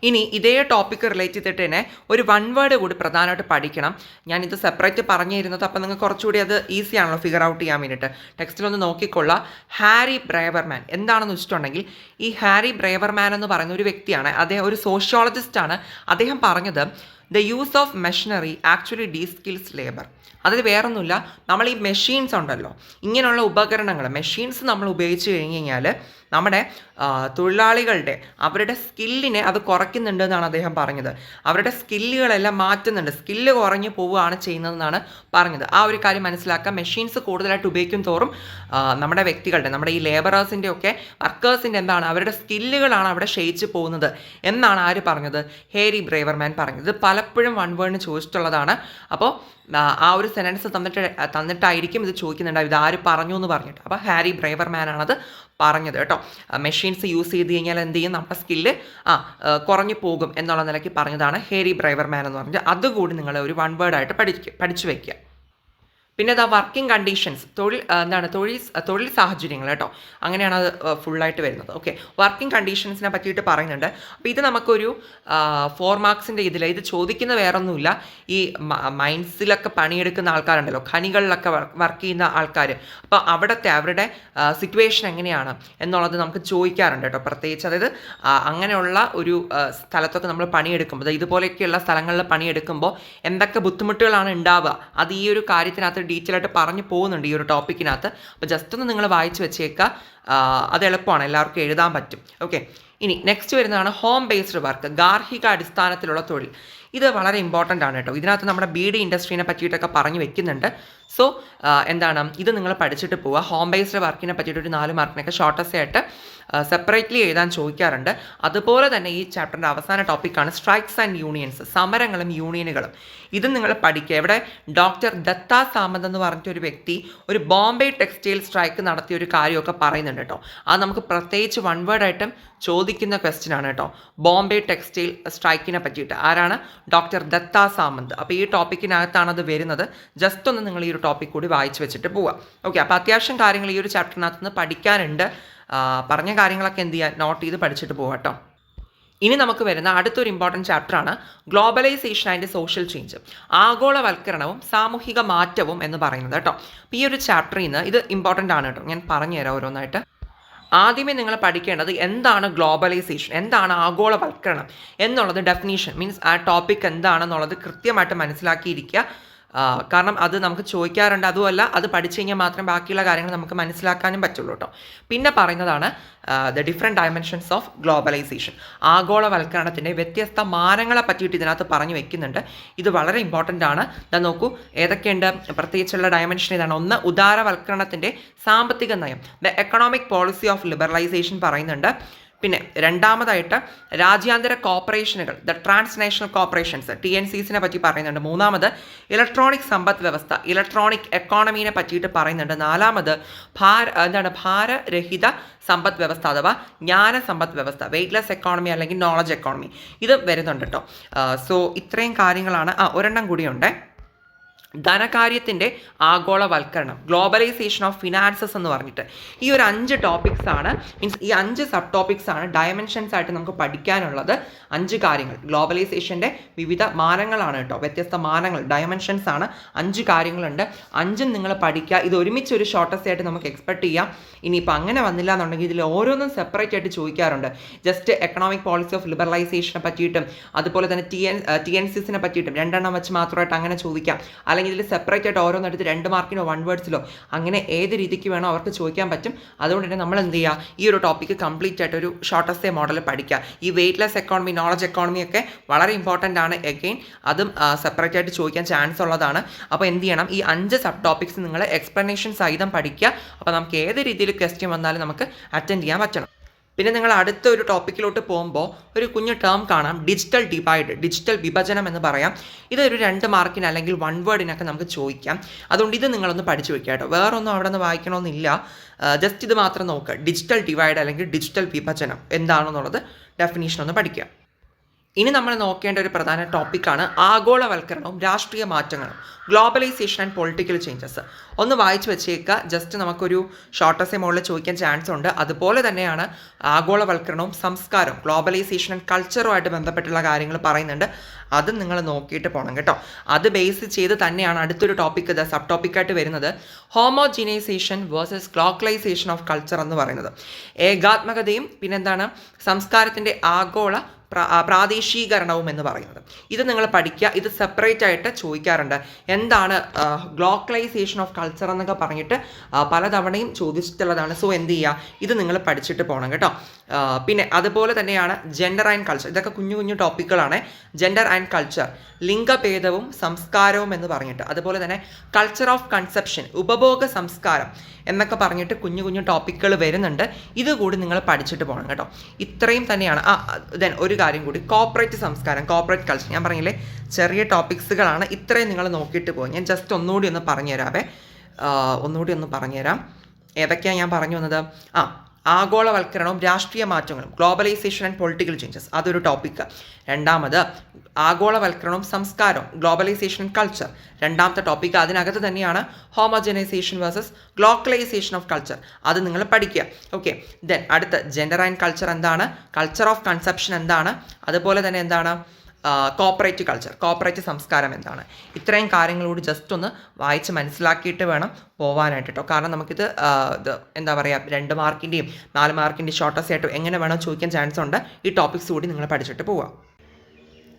ഇനി ഇതേ ടോപ്പിക്ക് റിലേറ്റ് ചെയ്തിട്ട് തന്നെ ഒരു 1 വേർഡ് കൂടി പ്രധാനമായിട്ട് പഠിക്കണം. ഞാനിത് സെപ്പറേറ്റ് പറഞ്ഞു തരുന്നത്, അപ്പോൾ നിങ്ങൾക്ക് കുറച്ചുകൂടി അത് ഈസി ആണല്ലോ ഫിഗർ ഔട്ട് ചെയ്യാൻ വേണ്ടിയിട്ട്. ടെക്സ്റ്റിലൊന്ന് നോക്കിക്കൊള്ളാം. ഹാരി ബ്രേവർമാൻ എന്താണെന്ന് വെച്ചിട്ടുണ്ടെങ്കിൽ, ഈ ഹാരി ബ്രേവർമാൻ എന്ന് പറയുന്ന ഒരു വ്യക്തിയാണ്. അദ്ദേഹം ഒരു സോഷ്യോളജിസ്റ്റാണ്. അദ്ദേഹം പറഞ്ഞത് the use of machinery actually deskills labour. അതായത് വേറൊന്നുമില്ല, നമ്മൾ ഈ മെഷീൻസ് ഉണ്ടല്ലോ, ഇങ്ങനെയുള്ള ഉപകരണങ്ങൾ മെഷീൻസ് നമ്മൾ ഉപയോഗിച്ച് കഴിഞ്ഞ് കഴിഞ്ഞാൽ നമ്മുടെ തൊഴിലാളികളുടെ അവരുടെ സ്കില്ലിനെ അത് കുറയ്ക്കുന്നുണ്ട് എന്നാണ് അദ്ദേഹം പറഞ്ഞത്. അവരുടെ സ്കില്ലുകളെല്ലാം മാറ്റുന്നുണ്ട്, സ്കില്ല് കുറഞ്ഞു പോവുകയാണ് ചെയ്യുന്നതെന്നാണ് പറഞ്ഞത്. ആ ഒരു കാര്യം മനസ്സിലാക്കുക. മെഷീൻസ് കൂടുതലായിട്ട് ഉപയോഗിക്കും തോറും നമ്മുടെ വ്യക്തികളുടെ, നമ്മുടെ ഈ ലേബറേഴ്സിൻ്റെ ഒക്കെ വർക്കേഴ്സിൻ്റെ എന്താണ് അവരുടെ സ്കില്ലുകളാണ് അവിടെ ക്ഷയിച്ച് പോകുന്നത് എന്നാണ് ആര് പറഞ്ഞത്? ഹാരി ബ്രേവർമാൻ പറഞ്ഞത്. പലപ്പോഴും വൺ വേർഡിന് ചോദിച്ചിട്ടുള്ളതാണ്. അപ്പോൾ ആ ഒരു സെൻറ്റൻസ് തന്നിട്ടായിരിക്കും ഇത് ചോദിക്കുന്നുണ്ടാവും, ഇത് ആര് പറഞ്ഞു എന്ന് പറഞ്ഞിട്ട്. അപ്പോൾ ഹാരി ബ്രേവർമാനാണത് പറഞ്ഞത് കേട്ടോ. മെഷീൻസ് യൂസ് ചെയ്ത് കഴിഞ്ഞാൽ എന്ത് ചെയ്യും, നമ്മുടെ സ്കില്ല് കുറഞ്ഞു പോകും എന്നുള്ള നിലയ്ക്ക് പറഞ്ഞതാണ് ഹാരി ബ്രേവർമാൻ എന്ന് പറഞ്ഞത്. അതുകൂടി നിങ്ങൾ ഒരു വൺ വേർഡായിട്ട് പഠിച്ചു വയ്ക്കുക. പിന്നെ വർക്കിംഗ് കണ്ടീഷൻസ്, തൊഴിൽ സാഹചര്യങ്ങൾ കേട്ടോ, അങ്ങനെയാണ് അത് ഫുള്ളായിട്ട് വരുന്നത്. ഓക്കെ, വർക്കിംഗ് കണ്ടീഷൻസിനെ പറ്റിയിട്ട് പറയുന്നുണ്ട്. അപ്പോൾ ഇത് നമുക്കൊരു 4 മാർക്സിൻ്റെ ഇത് ചോദിക്കുന്ന വേറൊന്നുമില്ല. ഈ മൈൻസിലൊക്കെ പണിയെടുക്കുന്ന ആൾക്കാരുണ്ടല്ലോ, ഖനികളിലൊക്കെ വർക്ക് ചെയ്യുന്ന ആൾക്കാർ, അപ്പോൾ അവരുടെ സിറ്റുവേഷൻ എങ്ങനെയാണ് എന്നുള്ളത് നമുക്ക് ചോദിക്കാറുണ്ട് കേട്ടോ. പ്രത്യേകിച്ച് അതായത് അങ്ങനെയുള്ള ഒരു സ്ഥലത്തൊക്കെ നമ്മൾ പണിയെടുക്കുമ്പോൾ, ഇതുപോലെയൊക്കെയുള്ള സ്ഥലങ്ങളിൽ പണിയെടുക്കുമ്പോൾ എന്തൊക്കെ ബുദ്ധിമുട്ടുകളാണ് ഉണ്ടാവുക, അത് ഈ ഒരു കാര്യത്തിനകത്ത് ഡീറ്റെയിൽ ആയിട്ട് പറഞ്ഞു പോകുന്നുണ്ട് ഈ ഒരു ടോപ്പിക്കിനകത്ത്. അപ്പോൾ ജസ്റ്റ് ഒന്ന് നിങ്ങൾ വായിച്ച് വെച്ചേക്കുക, അത് എളുപ്പമാണ്, എല്ലാവർക്കും എഴുതാൻ പറ്റും. ഓക്കെ, ഇനി നെക്സ്റ്റ് വരുന്നതാണ് ഹോം ബേസ്ഡ് വർക്ക്, ഗാർഹിക അടിസ്ഥാനത്തിലുള്ള തൊഴിൽ. ഇത് വളരെ ഇമ്പോർട്ടൻ്റ് ആണ് കേട്ടോ. ഇതിനകത്ത് നമ്മുടെ ബീഡി ഇൻഡസ്ട്രീനെ പറ്റിയിട്ടൊക്കെ പറഞ്ഞു വെക്കുന്നുണ്ട്. സോ ഇത് നിങ്ങൾ പഠിച്ചിട്ട് പോവുക. ഹോം ബേസ്ഡ് വർക്കിനെ പറ്റിയിട്ട് ഒരു 4 മാർക്കിനൊക്കെ ഷോർട്ടസ്റ്റ് ആയിട്ട് സെപ്പറേറ്റ്ലി എഴുതാൻ ചോദിക്കാറുണ്ട്. അതുപോലെ തന്നെ ഈ ചാപ്റ്ററിൻ്റെ അവസാന ടോപ്പിക്കാണ് സ്ട്രൈക്സ് ആൻഡ് യൂണിയൻസ്, സമരങ്ങളും യൂണിയനുകളും. ഇത് നിങ്ങൾ പഠിക്കുക. ഇവിടെ ഡോക്ടർ ദത്താ സാമന്ത് എന്ന് പറഞ്ഞിട്ടൊരു വ്യക്തി ഒരു ബോംബെ ടെക്സ്റ്റൈൽ സ്ട്രൈക്ക് നടത്തിയ ഒരു കാര്യമൊക്കെ പറയുന്നുണ്ട് കേട്ടോ. അത് നമുക്ക് പ്രത്യേകിച്ച് വൺ വേർഡായിട്ടും ചോദിക്കുന്ന ക്വസ്റ്റ്യൻ ആണ് കേട്ടോ. ബോംബെ ടെക്സ്റ്റൈൽ സ്ട്രൈക്കിനെ പറ്റിയിട്ട് ആരാണ്? ഡോക്ടർ ദത്താ സാമന്ത്. അപ്പോൾ ഈ ടോപ്പിക്കിനകത്താണ് അത് വരുന്നത്. ജസ്റ്റ് ഒന്ന് നിങ്ങൾ ഈ ഒരു ടോപ്പിക് കൂടി വായിച്ച് വെച്ചിട്ട് പോവാം. ഓക്കെ, അപ്പോൾ അത്യാവശ്യം കാര്യങ്ങൾ ഈ ഒരു ചാപ്റ്ററിനകത്ത് നിന്ന് പഠിക്കാനുണ്ട്. പറഞ്ഞ കാര്യങ്ങളൊക്കെ എന്ത് ചെയ്യുക, നോട്ട് ചെയ്ത് പഠിച്ചിട്ട് പോകാം കേട്ടോ. ഇനി നമുക്ക് വരുന്ന അടുത്തൊരു ഇമ്പോർട്ടൻറ്റ് ചാപ്റ്ററാണ് ഗ്ലോബലൈസേഷൻ ആൻഡ് സോഷ്യൽ ചേഞ്ച്, ആഗോളവൽക്കരണവും സാമൂഹിക മാറ്റവും എന്ന് പറയുന്നത് കേട്ടോ. അപ്പോൾ ഈ ഒരു ചാപ്റ്ററിൽ നിന്ന് ഇത് ഇമ്പോർട്ടൻ്റ് ആണ് കേട്ടോ. ഞാൻ പറഞ്ഞുതരാം ഓരോന്നായിട്ട്. ആദ്യമേ നിങ്ങൾ പഠിക്കേണ്ടത് എന്താണ് ഗ്ലോബലൈസേഷൻ, എന്താണ് ആഗോളവൽക്കരണം എന്നുള്ളത് ഡെഫിനീഷൻ, മീൻസ് ആ ടോപ്പിക് എന്താണെന്നുള്ളത് കൃത്യമായിട്ട് മനസ്സിലാക്കിയിരിക്കുക. കാരണം അത് നമുക്ക് ചോദിക്കാറുണ്ട്. അതുമല്ല, അത് പഠിച്ചു കഴിഞ്ഞാൽ മാത്രം ബാക്കിയുള്ള കാര്യങ്ങൾ നമുക്ക് മനസ്സിലാക്കാനും പറ്റുള്ളൂ കേട്ടോ. പിന്നെ പറയുന്നതാണ് the different dimensions of globalisation, ആഗോളവൽക്കരണത്തിൻ്റെ വ്യത്യസ്ത മാനങ്ങളെ പറ്റിയിട്ട് ഇതിനകത്ത് പറഞ്ഞു വെക്കുന്നുണ്ട്. ഇത് വളരെ ഇമ്പോർട്ടൻ്റ് ആണ്. ഇതാ നോക്കൂ, ഏതൊക്കെയുണ്ട് പ്രത്യേകിച്ചുള്ള ഡയമെൻഷൻ ഇതാണ്. ഒന്ന്, ഉദാരവൽക്കരണത്തിൻ്റെ സാമ്പത്തിക നയം, the economic policy of liberalization പറയുന്നുണ്ട്. പിന്നെ രണ്ടാമതായിട്ട് രാജ്യാന്തര കോർപ്പറേഷനുകൾ, ദ ട്രാൻസ്നാഷണൽ കോർപ്പറേഷൻസ്, TNCസിനെ പറ്റി പറയുന്നുണ്ട്. മൂന്നാമത് ഇലക്ട്രോണിക് സമ്പദ് വ്യവസ്ഥ, ഇലക്ട്രോണിക് എക്കോണമീനെ പറ്റിയിട്ട് പറയുന്നുണ്ട്. നാലാമത് ഭാരരഹിത സമ്പദ് വ്യവസ്ഥ അഥവാ ജ്ഞാന സമ്പദ് വ്യവസ്ഥ, വെയ്റ്റ്ലെസ് എക്കോണമി അല്ലെങ്കിൽ നോളജ് എക്കോണമി, ഇത് വരുന്നുണ്ട് കേട്ടോ. സോ ഇത്രയും കാര്യങ്ങളാണ്. ഒരെണ്ണം കൂടിയുണ്ട്, ധനകാര്യത്തിൻ്റെ ആഗോളവൽക്കരണം, ഗ്ലോബലൈസേഷൻ ഓഫ് ഫിനാൻസസ് എന്ന് പറഞ്ഞിട്ട്. ഈ ഒരു 5 ടോപ്പിക്സ് ആണ്, മീൻസ് ഈ 5 സബ് ടോപ്പിക്സ് ആണ് ഡയമെൻഷൻസ് ആയിട്ട് നമുക്ക് പഠിക്കാനുള്ളത്. 5 കാര്യങ്ങൾ, ഗ്ലോബലൈസേഷൻ്റെ വിവിധ മാനങ്ങളാണ് കേട്ടോ, വ്യത്യസ്ത മാനങ്ങൾ, ഡയമെൻഷൻസ് ആണ്. 5 കാര്യങ്ങളുണ്ട്. 5ഉം നിങ്ങൾ പഠിക്കുക. ഇത് ഒരുമിച്ച് ഒരു ഷോർട്ടസ്റ്റ് ആയിട്ട് നമുക്ക് എക്സ്പെക്ട് ചെയ്യാം. ഇനിയിപ്പോൾ അങ്ങനെ വന്നില്ല എന്നുണ്ടെങ്കിൽ ഇതിൽ ഓരോന്നും സെപ്പറേറ്റ് ആയിട്ട് ചോദിക്കാറുണ്ട്. ജസ്റ്റ് എക്കണോമിക് പോളിസി ഓഫ് ലിബറലൈസേഷനെ പറ്റിയിട്ടും അതുപോലെ തന്നെ TNCസിനെ പറ്റിയിട്ടും 2 എണ്ണം വെച്ച് മാത്രമായിട്ട് അങ്ങനെ ചോദിക്കാം. അല്ലെങ്കിൽ ഇതിൽ സെപ്പറേറ്റ് ആയിട്ട് ഓരോന്നെടുത്ത് 2 മാർക്കിനോ 1 വേർഡ്സിലോ അങ്ങനെ ഏത് രീതിക്ക് വേണോ അവർക്ക് ചോദിക്കാൻ പറ്റും. അതുകൊണ്ട് തന്നെ നമ്മൾ എന്ത് ചെയ്യുക, ഈ ഒരു ടോപ്പിക്ക് കംപ്ലീറ്റ് ആയിട്ട് ഒരു ഷോർട്ടസ്റ്റ് മോഡൽ പഠിക്കുക. ഈ വെയ്റ്റ്ലെസ് എക്കോണമി, നോളജ് എക്കോണമി ഒക്കെ വളരെ ഇമ്പോർട്ടൻ്റ് ആണ്. എഗെയിൻ അതും സെപ്പറേറ്റ് ആയിട്ട് ചോദിക്കാൻ ചാൻസ് ഉള്ളതാണ്. അപ്പോൾ എന്ത് ചെയ്യണം, ഈ 5 സബ് ടോപ്പിക്സ് നിങ്ങൾ എക്സ്പ്ലനേഷൻ സഹിതം പഠിക്കുക. അപ്പോൾ നമുക്ക് ഏത് രീതിയിൽ ക്വസ്റ്റ്യൻ വന്നാലും നമുക്ക് അറ്റൻഡ് ചെയ്യാൻ പറ്റണം. പിന്നെ നിങ്ങൾ അടുത്ത ഒരു ടോപ്പിക്കിലോട്ട് പോകുമ്പോൾ ഒരു കുഞ്ഞു ടേം കാണാം, ഡിജിറ്റൽ ഡിവൈഡ്, ഡിജിറ്റൽ വിഭജനം എന്ന് പറയാം. ഇതൊരു 2 മാർക്കിന് അല്ലെങ്കിൽ 1 വേർഡിനൊക്കെ നമുക്ക് ചോദിക്കാം. അതുകൊണ്ട് ഇത് നിങ്ങളൊന്ന് പഠിച്ചു വെക്കുക കേട്ടോ. വേറൊന്നും അവിടെ നിന്ന് വായിക്കണമെന്നില്ല, ജസ്റ്റ് ഇത് മാത്രം നോക്കുക. ഡിജിറ്റൽ ഡിവൈഡ് അല്ലെങ്കിൽ ഡിജിറ്റൽ വിഭജനം എന്താണെന്നുള്ളത് ഡെഫിനീഷൻ ഒന്ന് പഠിക്കുക. ഇനി നമ്മൾ നോക്കേണ്ട ഒരു പ്രധാന ടോപ്പിക്കാണ് ആഗോളവൽക്കരണവും രാഷ്ട്രീയ മാറ്റങ്ങളും, ഗ്ലോബലൈസേഷൻ ആൻഡ് പൊളിറ്റിക്കൽ ചേഞ്ചസ്. ഒന്ന് വായിച്ച് വെച്ചേക്കുക. ജസ്റ്റ് നമുക്കൊരു ഷോർട്ടസ്റ്റ് മോഡിൽ ചോദിക്കാൻ ചാൻസ് ഉണ്ട്. അതുപോലെ തന്നെയാണ് ആഗോളവൽക്കരണവും സംസ്കാരവും, ഗ്ലോബലൈസേഷൻ ആൻഡ് കൾച്ചറുമായിട്ട് ബന്ധപ്പെട്ടുള്ള കാര്യങ്ങൾ പറയുന്നുണ്ട്. അത് നിങ്ങൾ നോക്കിയിട്ട് പോകണം കേട്ടോ. അത് ബേസ് ചെയ്ത് തന്നെയാണ് അടുത്തൊരു ടോപ്പിക്ക്, ഇത് സബ് ടോപ്പിക്കായിട്ട് വരുന്നത്, ഹോമോജിനൈസേഷൻ വേഴ്സസ് ഗ്ലോബലൈസേഷൻ ഓഫ് കൾച്ചർ എന്ന് പറയുന്നത്. ഏകാത്മകതയും പിന്നെന്താണ് സംസ്കാരത്തിൻ്റെ ആഗോള പ്രാദേശികീകരണവും എന്ന് പറയുന്നത്. ഇത് നിങ്ങൾ പഠിക്കുക. ഇത് സെപ്പറേറ്റ് ആയിട്ട് ചോദിക്കാറുണ്ട്. എന്താണ് ഗ്ലോക്കലൈസേഷൻ ഓഫ് കൾച്ചർ എന്നൊക്കെ പറഞ്ഞിട്ട് പലതവണയും ചോദിച്ചിട്ടുള്ളതാണ്. സോ എന്ത് ചെയ്യുക, ഇത് നിങ്ങൾ പഠിച്ചിട്ട് പോകണം കേട്ടോ. പിന്നെ അതുപോലെ തന്നെയാണ് ജെൻഡർ ആൻഡ് കൾച്ചർ. ഇതൊക്കെ കുഞ്ഞു കുഞ്ഞു ടോപ്പിക്കുകളാണ്. ജെൻഡർ ആൻഡ് കൾച്ചർ, ലിംഗഭേദവും സംസ്കാരവും എന്ന് പറഞ്ഞിട്ട്, അതുപോലെ തന്നെ കൾച്ചർ ഓഫ് കൺസെപ്ഷൻ, ഉപഭോഗ സംസ്കാരം എന്നൊക്കെ പറഞ്ഞിട്ട് കുഞ്ഞു കുഞ്ഞു ടോപ്പിക്കുകൾ വരുന്നുണ്ട്. ഇതുകൂടി നിങ്ങൾ പഠിച്ചിട്ട് പോകണം കേട്ടോ. ഇത്രയും തന്നെയാണ്. ദെൻ ഒരു കാര്യം കൂടി, കോർപ്പറേറ്റ് സംസ്കാരം, കോർപ്പറേറ്റ് കൾച്ചർ. ഞാൻ പറഞ്ഞില്ലേ ചെറിയ ടോപ്പിക്സുകളാണ്. ഇത്രയും നിങ്ങൾ നോക്കിയിട്ട് പോകും. ഞാൻ ജസ്റ്റ് ഒന്നുകൂടി ഒന്ന് പറഞ്ഞുതരാം. ഏതൊക്കെയാണ് ഞാൻ പറഞ്ഞു വന്നത്? ആഗോളവൽക്കരണവും രാഷ്ട്രീയ മാറ്റങ്ങളും, ഗ്ലോബലൈസേഷൻ ആൻഡ് പൊളിറ്റിക്കൽ ചേഞ്ചസ്, അതൊരു ടോപ്പിക്ക്. രണ്ടാമത് ആഗോളവൽക്കരണവും സംസ്കാരവും, ഗ്ലോബലൈസേഷൻ ആൻഡ് കൾച്ചർ, രണ്ടാമത്തെ ടോപ്പിക്ക്. അതിനകത്ത് തന്നെയാണ് ഹോമോജനൈസേഷൻ വേഴ്സസ് ഗ്ലോക്കലൈസേഷൻ ഓഫ് കൾച്ചർ, അത് നിങ്ങൾ പഠിക്കുക. ഓക്കെ. ദെൻ അടുത്ത ജെൻഡർ ആൻഡ് കൾച്ചർ എന്താണ്, കൾച്ചർ ഓഫ് കൺസെപ്ഷൻ എന്താണ്, അതുപോലെ തന്നെ എന്താണ് കോർപ്പറേറ്റ് കൾച്ചർ, കോർപ്പറേറ്റ് സംസ്കാരം എന്താണ്. ഇത്രയും കാര്യങ്ങളോട് ജസ്റ്റ് ഒന്ന് വായിച്ച് മനസ്സിലാക്കിയിട്ട് വേണം പോകാനായിട്ട് കേട്ടോ. കാരണം നമുക്കിത് എന്താ പറയുക, 2 മാർക്കിൻ്റെയും 4 മാർക്കിൻ്റെയും ഷോർട്ടസ്റ്റ് ആയിട്ട് എങ്ങനെ വേണോ ചോദിക്കാൻ ചാൻസ് ഉണ്ട്. ഈ ടോപ്പിക്സ് കൂടി നിങ്ങൾ പഠിച്ചിട്ട് പോവുക.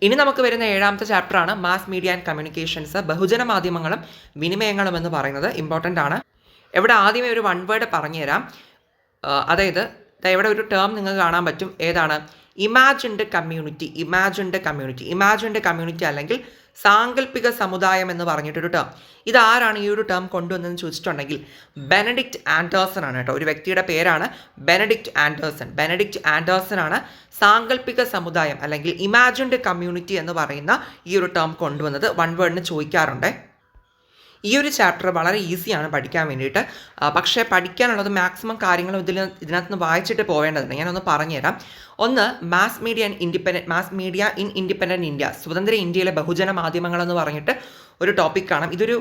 ഇനി നമുക്ക് വരുന്ന 7ാമത്തെ ചാപ്റ്ററാണ് മാസ് മീഡിയ ആൻഡ് കമ്മ്യൂണിക്കേഷൻസ്, ബഹുജന മാധ്യമങ്ങളും വിനിമയങ്ങളും എന്ന് പറയുന്നത് ഇമ്പോർട്ടൻ്റ് ആണ്. ഇവിടെ ആദ്യമേ ഒരു 1 വേർഡ് പറഞ്ഞുതരാം. അതായത് ഇവിടെ ഒരു ടേം നിങ്ങൾക്ക് കാണാൻ പറ്റും. ഏതാണ്? ഇമാജിൻഡ് കമ്മ്യൂണിറ്റി അല്ലെങ്കിൽ സാങ്കല്പിക സമുദായം എന്ന് പറഞ്ഞിട്ടൊരു ടേം. ഇതാരാണ് ഈ ഒരു ടേം കൊണ്ടുവന്നതെന്ന് ചോദിച്ചിട്ടുണ്ടെങ്കിൽ ബെനഡിക്റ്റ് ആൻഡേഴ്സൺ ആണ് കേട്ടോ. ഒരു വ്യക്തിയുടെ പേരാണ് ബെനഡിക്റ്റ് ആൻഡേഴ്സൺ ആണ് സാങ്കല്പിക സമുദായം അല്ലെങ്കിൽ ഇമാജിൻഡ് കമ്മ്യൂണിറ്റി എന്ന് പറയുന്ന ഈ ഒരു ടേം കൊണ്ടുവന്നത്. 1 വേർഡിന് ചോദിക്കാറുണ്ട്. ഈ ഒരു ചാപ്റ്റർ വളരെ ഈസിയാണ് പഠിക്കാൻ വേണ്ടിയിട്ട്. പക്ഷേ പഠിക്കാനുള്ളത് മാക്സിമം കാര്യങ്ങളും ഇതിനകത്ത് നിന്ന് വായിച്ചിട്ട് പോവേണ്ടതുണ്ട്. ഞാനൊന്ന് പറഞ്ഞുതരാം. ഒന്ന്, mass media in independent India, സ്വതന്ത്ര ഇന്ത്യയിലെ ബഹുജന മാധ്യമങ്ങൾ എന്ന് പറഞ്ഞിട്ട് ഒരു ടോപ്പിക്കാണ്. ഇതൊരു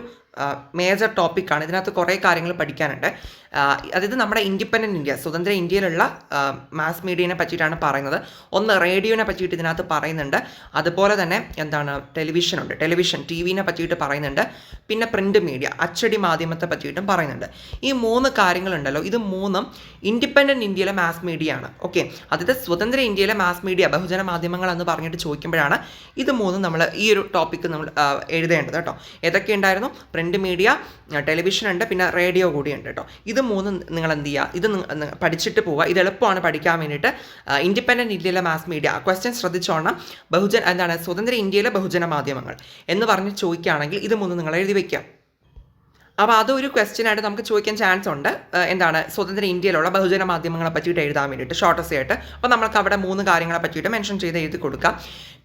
മേജർ ടോപ്പിക്കാണ്. ഇതിനകത്ത് കുറേ കാര്യങ്ങൾ പഠിക്കാനുണ്ട്. അതായത് നമ്മുടെ ഇൻഡിപെൻഡൻറ്റ് ഇന്ത്യ, സ്വതന്ത്ര ഇന്ത്യയിലുള്ള മാസ് മീഡിയനെ പറ്റിയിട്ടാണ് പറയുന്നത്. ഒന്ന്, റേഡിയോനെ പറ്റിയിട്ട് ഇതിനകത്ത് പറയുന്നുണ്ട്. അതുപോലെ തന്നെ എന്താണ്, ടെലിവിഷൻ ടി വിനെ പറ്റിയിട്ട് പറയുന്നുണ്ട്. പിന്നെ പ്രിൻ്റ് മീഡിയ, അച്ചടി മാധ്യമത്തെ പറ്റിയിട്ടും പറയുന്നുണ്ട്. ഈ 3 കാര്യങ്ങളുണ്ടല്ലോ, ഇത് 3ഉം ഇൻഡിപെൻഡൻറ്റ് ഇന്ത്യയിലെ മാസ് മീഡിയ ആണ്. ഓക്കെ. അതായത് സ്വതന്ത്ര ഇന്ത്യയിലെ മാസ് മീഡിയ, ബഹുജന മാധ്യമങ്ങൾ എന്ന് പറഞ്ഞിട്ട് ചോദിക്കുമ്പോഴാണ് ഇത് 3ഉം നമ്മൾ ഈ ഒരു ടോപ്പിക്ക് നമ്മൾ എഴുതേണ്ടത് കേട്ടോ. ഏതൊക്കെ ഉണ്ടായിരുന്നു? പ്രിൻ്റ് മീഡിയ, ടെലിവിഷൻ ഉണ്ട്, പിന്നെ റേഡിയോ കൂടി ഉണ്ട് കേട്ടോ. ഇത് 3 നിങ്ങൾ എന്ത് ചെയ്യുക, ഇത് പഠിച്ചിട്ട് പോവുക. ഇത് എളുപ്പമാണ് പഠിക്കാൻ വേണ്ടിയിട്ട്. ഇൻഡിപെൻഡൻറ്റ് ഇന്ത്യയിലെ മാസ് മീഡിയ, ക്വസ്റ്റ്യൻ ശ്രദ്ധിച്ചോണം. സ്വതന്ത്ര ഇന്ത്യയിലെ ബഹുജന മാധ്യമങ്ങൾ എന്ന് പറഞ്ഞ് ചോദിക്കുകയാണെങ്കിൽ ഇത് 3 നിങ്ങൾ എഴുതി വയ്ക്കുക. അപ്പോൾ അതൊരു ക്വസ്റ്റ്യനായിട്ട് നമുക്ക് ചോദിക്കാൻ ചാൻസ് ഉണ്ട്. എന്താണ്, സ്വതന്ത്ര ഇന്ത്യയിലുള്ള ബഹുജന മാധ്യമങ്ങളെ പറ്റിയിട്ട് എഴുതാൻ വേണ്ടിയിട്ട് ഷോർട്ടസ്റ്റ് ആയിട്ട്. അപ്പോൾ നമുക്ക് അവിടെ 3 കാര്യങ്ങളെ പറ്റിയിട്ട് മെൻഷൻ ചെയ്ത് എഴുതി കൊടുക്കാം.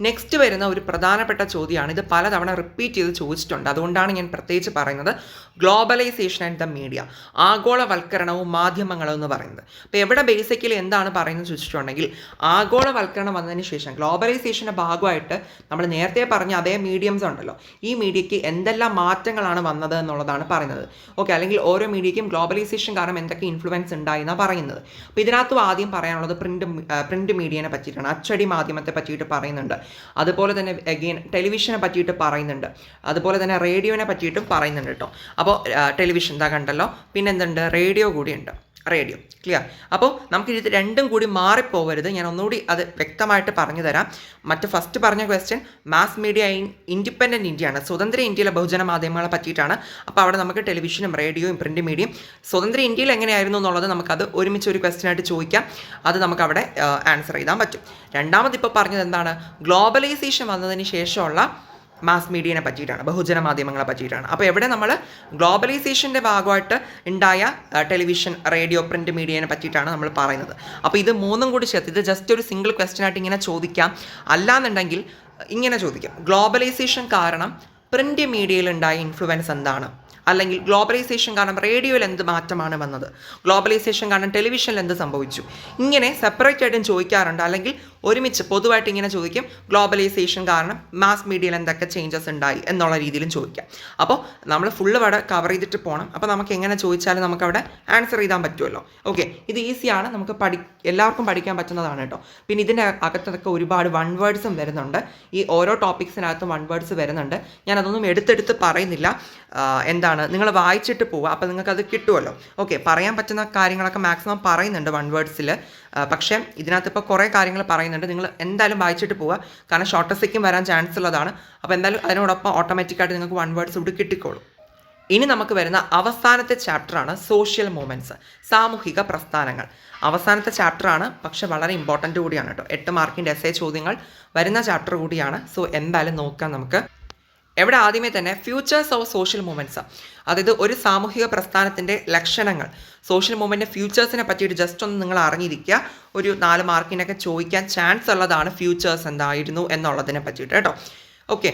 നെക്സ്റ്റ് വരുന്ന ഒരു പ്രധാനപ്പെട്ട ചോദ്യമാണ്. ഇത് പലതവണ റിപ്പീറ്റ് ചെയ്ത് ചോദിച്ചിട്ടുണ്ട്. അതുകൊണ്ടാണ് ഞാൻ പ്രത്യേകിച്ച് പറയുന്നത്. ഗ്ലോബലൈസേഷൻ ആൻഡ് ദ മീഡിയ, ആഗോളവൽക്കരണവും മാധ്യമങ്ങളും എന്ന് പറയുന്നത്. അപ്പോൾ എവിടെ ബേസിക്കലി എന്താണ് പറയുന്നത് ചോദിച്ചിട്ടുണ്ടെങ്കിൽ, ആഗോളവൽക്കരണം വന്നതിന് ശേഷം ഗ്ലോബലൈസേഷൻ്റെ ഭാഗമായിട്ട് നമ്മൾ നേരത്തെ പറഞ്ഞ അതേ മീഡിയംസ് ഉണ്ടല്ലോ, ഈ മീഡിയയ്ക്ക് എന്തെല്ലാം മാറ്റങ്ങളാണ് വന്നത് എന്നുള്ളതാണ് പറയുന്നത്. ഓക്കെ. അല്ലെങ്കിൽ ഓരോ മീഡിയയ്ക്കും ഗ്ലോബലൈസേഷൻ കാരണം എന്തൊക്കെ ഇൻഫ്ലുവൻസ് ഉണ്ടായി എന്നാണ് പറയുന്നത്. അപ്പോൾ ഇതിനകത്തും ആദ്യം പറയാനുള്ളത് പ്രിന്റ് മീഡിയനെ പറ്റിയിട്ടാണ്. അച്ചടി മാധ്യമത്തെ പറ്റിയിട്ട് പറയുന്നുണ്ട്. അതുപോലെ തന്നെ അഗെയിൻ ടെലിവിഷനെ പറ്റിയിട്ട് പറയുന്നുണ്ട്. അതുപോലെ തന്നെ റേഡിയോനെ പറ്റിയിട്ടും പറയുന്നുണ്ട് കേട്ടോ. അപ്പോൾ ടെലിവിഷൻ എന്താ കണ്ടല്ലോ, പിന്നെ എന്തുണ്ട്, റേഡിയോ കൂടിയുണ്ട്. Radio clear. അപ്പോൾ നമുക്ക് ഇത് 2ഉം കൂടി മാറിപ്പോവരുത്. ഞാൻ ഒന്നുകൂടി അത് വ്യക്തമായിട്ട് പറഞ്ഞു തരാം. ഫസ്റ്റ് പറഞ്ഞ question mass media in independent ഇന്ത്യയാണ്, സ്വതന്ത്ര ഇന്ത്യയിലെ ബഹുജന മാധ്യമങ്ങളെ പറ്റിയിട്ടാണ്. അപ്പോൾ അവിടെ നമുക്ക് ടെലിവിഷനും റേഡിയോയും പ്രിൻ്റ് മീഡിയയും സ്വതന്ത്ര ഇന്ത്യയിൽ എങ്ങനെയായിരുന്നു എന്നുള്ളത് നമുക്കത് ഒരുമിച്ച് ഒരു ക്വസ്റ്റ്യനായിട്ട് ചോദിക്കാം. അത് നമുക്കവിടെ ആൻസർ ചെയ്താൻ പറ്റും. രണ്ടാമത് ഇപ്പോൾ പറഞ്ഞത് എന്താണ്, ഗ്ലോബലൈസേഷൻ വന്നതിന് ശേഷമുള്ള മാസ് മീഡിയനെ പറ്റിയിട്ടാണ്, ബഹുജന മാധ്യമങ്ങളെ പറ്റിയിട്ടാണ്. അപ്പോൾ എവിടെ നമ്മൾ ഗ്ലോബലൈസേഷൻ്റെ ഭാഗമായിട്ട് ഉണ്ടായ ടെലിവിഷൻ, റേഡിയോ, പ്രിൻ്റ് മീഡിയനെ പറ്റിയിട്ടാണ് നമ്മൾ പറയുന്നത്. അപ്പോൾ ഇത് 3ഉം കൂടി ചേർത്ത്, ഇത് ജസ്റ്റ് ഒരു സിംഗിൾ ക്വസ്റ്റ്യനായിട്ട് ഇങ്ങനെ ചോദിക്കാം. അല്ലാന്നുണ്ടെങ്കിൽ ഇങ്ങനെ ചോദിക്കാം, ഗ്ലോബലൈസേഷൻ കാരണം പ്രിൻ്റ് മീഡിയയിൽ ഉണ്ടായ ഇൻഫ്ലുവൻസ് എന്താണ്, അല്ലെങ്കിൽ ഗ്ലോബലൈസേഷൻ കാരണം റേഡിയോയിൽ എന്ത് മാറ്റമാണ് വന്നത്, ഗ്ലോബലൈസേഷൻ കാരണം ടെലിവിഷനിൽ എന്ത് സംഭവിച്ചു, ഇങ്ങനെ സെപ്പറേറ്റ് ആയിട്ടും ചോദിക്കാറുണ്ട്. അല്ലെങ്കിൽ ഒരുമിച്ച് പൊതുവായിട്ട് ഇങ്ങനെ ചോദിക്കും, ഗ്ലോബലൈസേഷൻ കാരണം മാസ് മീഡിയയിൽ എന്തൊക്കെ ചേഞ്ചസ് ഉണ്ടായി എന്നുള്ള രീതിയിലും ചോദിക്കാം. അപ്പോൾ നമ്മൾ ഫുള്ള് അവിടെ കവർ ചെയ്തിട്ട് പോകണം. അപ്പോൾ നമുക്ക് എങ്ങനെ ചോദിച്ചാലും നമുക്കവിടെ ആൻസർ ചെയ്താൻ പറ്റുമല്ലോ. ഓക്കെ. ഇത് ഈസിയാണ്, നമുക്ക് എല്ലാവർക്കും പഠിക്കാൻ പറ്റുന്നതാണ് കേട്ടോ. പിന്നെ ഇതിൻ്റെ അകത്തൊക്കെ ഒരുപാട് 1 വേർഡ്സും വരുന്നുണ്ട്. ഈ ഓരോ ടോപ്പിക്സിനകത്തും 1 വേർഡ്സ് വരുന്നുണ്ട്. ഞാൻ അതൊന്നും എടുത്തെടുത്ത് പറയുന്നില്ല. എന്താണ്, നിങ്ങൾ വായിച്ചിട്ട് പോവുക, അപ്പോൾ നിങ്ങൾക്കത് കിട്ടുമല്ലോ. ഓക്കെ. പറയാൻ പറ്റുന്ന കാര്യങ്ങളൊക്കെ മാക്സിമം പറയുന്നുണ്ട് 1 വേർഡ്സിൽ. പക്ഷേ ഇതിനകത്ത് ഇപ്പോൾ കുറേ കാര്യങ്ങൾ പറയുന്നുണ്ട്. പറയുന്നുണ്ട്. നിങ്ങൾ എന്തായാലും വായിച്ചിട്ട് പോവുക, കാരണം ഷോർട്ട് എസ്സേക്കും വരാൻ ചാൻസ് ഉള്ളതാണ്. അപ്പോൾ എന്തായാലും അതിനോടൊപ്പം ഓട്ടോമാറ്റിക്കായിട്ട് നിങ്ങൾക്ക് 1 വേർഡ്സ് ഇവിടെ കിട്ടിക്കോളും. ഇനി നമുക്ക് വരുന്ന അവസാനത്തെ ചാപ്റ്ററാണ് സോഷ്യൽ മൂവ്മെൻറ്റ്സ്, സാമൂഹിക പ്രസ്ഥാനങ്ങൾ. അവസാനത്തെ ചാപ്റ്ററാണ്, പക്ഷെ വളരെ ഇമ്പോർട്ടൻ്റ് കൂടിയാണ് കേട്ടോ. 8 മാർക്കിൻ്റെ എസ്സേ ചോദ്യങ്ങൾ വരുന്ന ചാപ്റ്റർ കൂടിയാണ്. സോ എന്തായാലും നോക്കാം നമുക്ക്. എവിടെ ആദ്യമേ തന്നെ ഫ്യൂച്ചേഴ്സ് ഓഫ് സോഷ്യൽ മൂവ്മെൻറ്റ്സ്, അതായത് ഒരു സാമൂഹിക പ്രസ്ഥാനത്തിൻ്റെ ലക്ഷണങ്ങൾ, സോഷ്യൽ മൂവ്മെൻറ്റിൻ്റെ ഫ്യൂച്ചേഴ്സിനെ പറ്റിയിട്ട് ജസ്റ്റ് ഒന്ന് നിങ്ങൾ അറിഞ്ഞിരിക്കുക. ഒരു 4 മാർക്കിനൊക്കെ ചോദിക്കാൻ ചാൻസ് ഉള്ളതാണ് ഫ്യൂച്ചേഴ്സ് എന്തായിരുന്നു എന്നുള്ളതിനെ പറ്റിയിട്ട് കേട്ടോ. ഓക്കെ,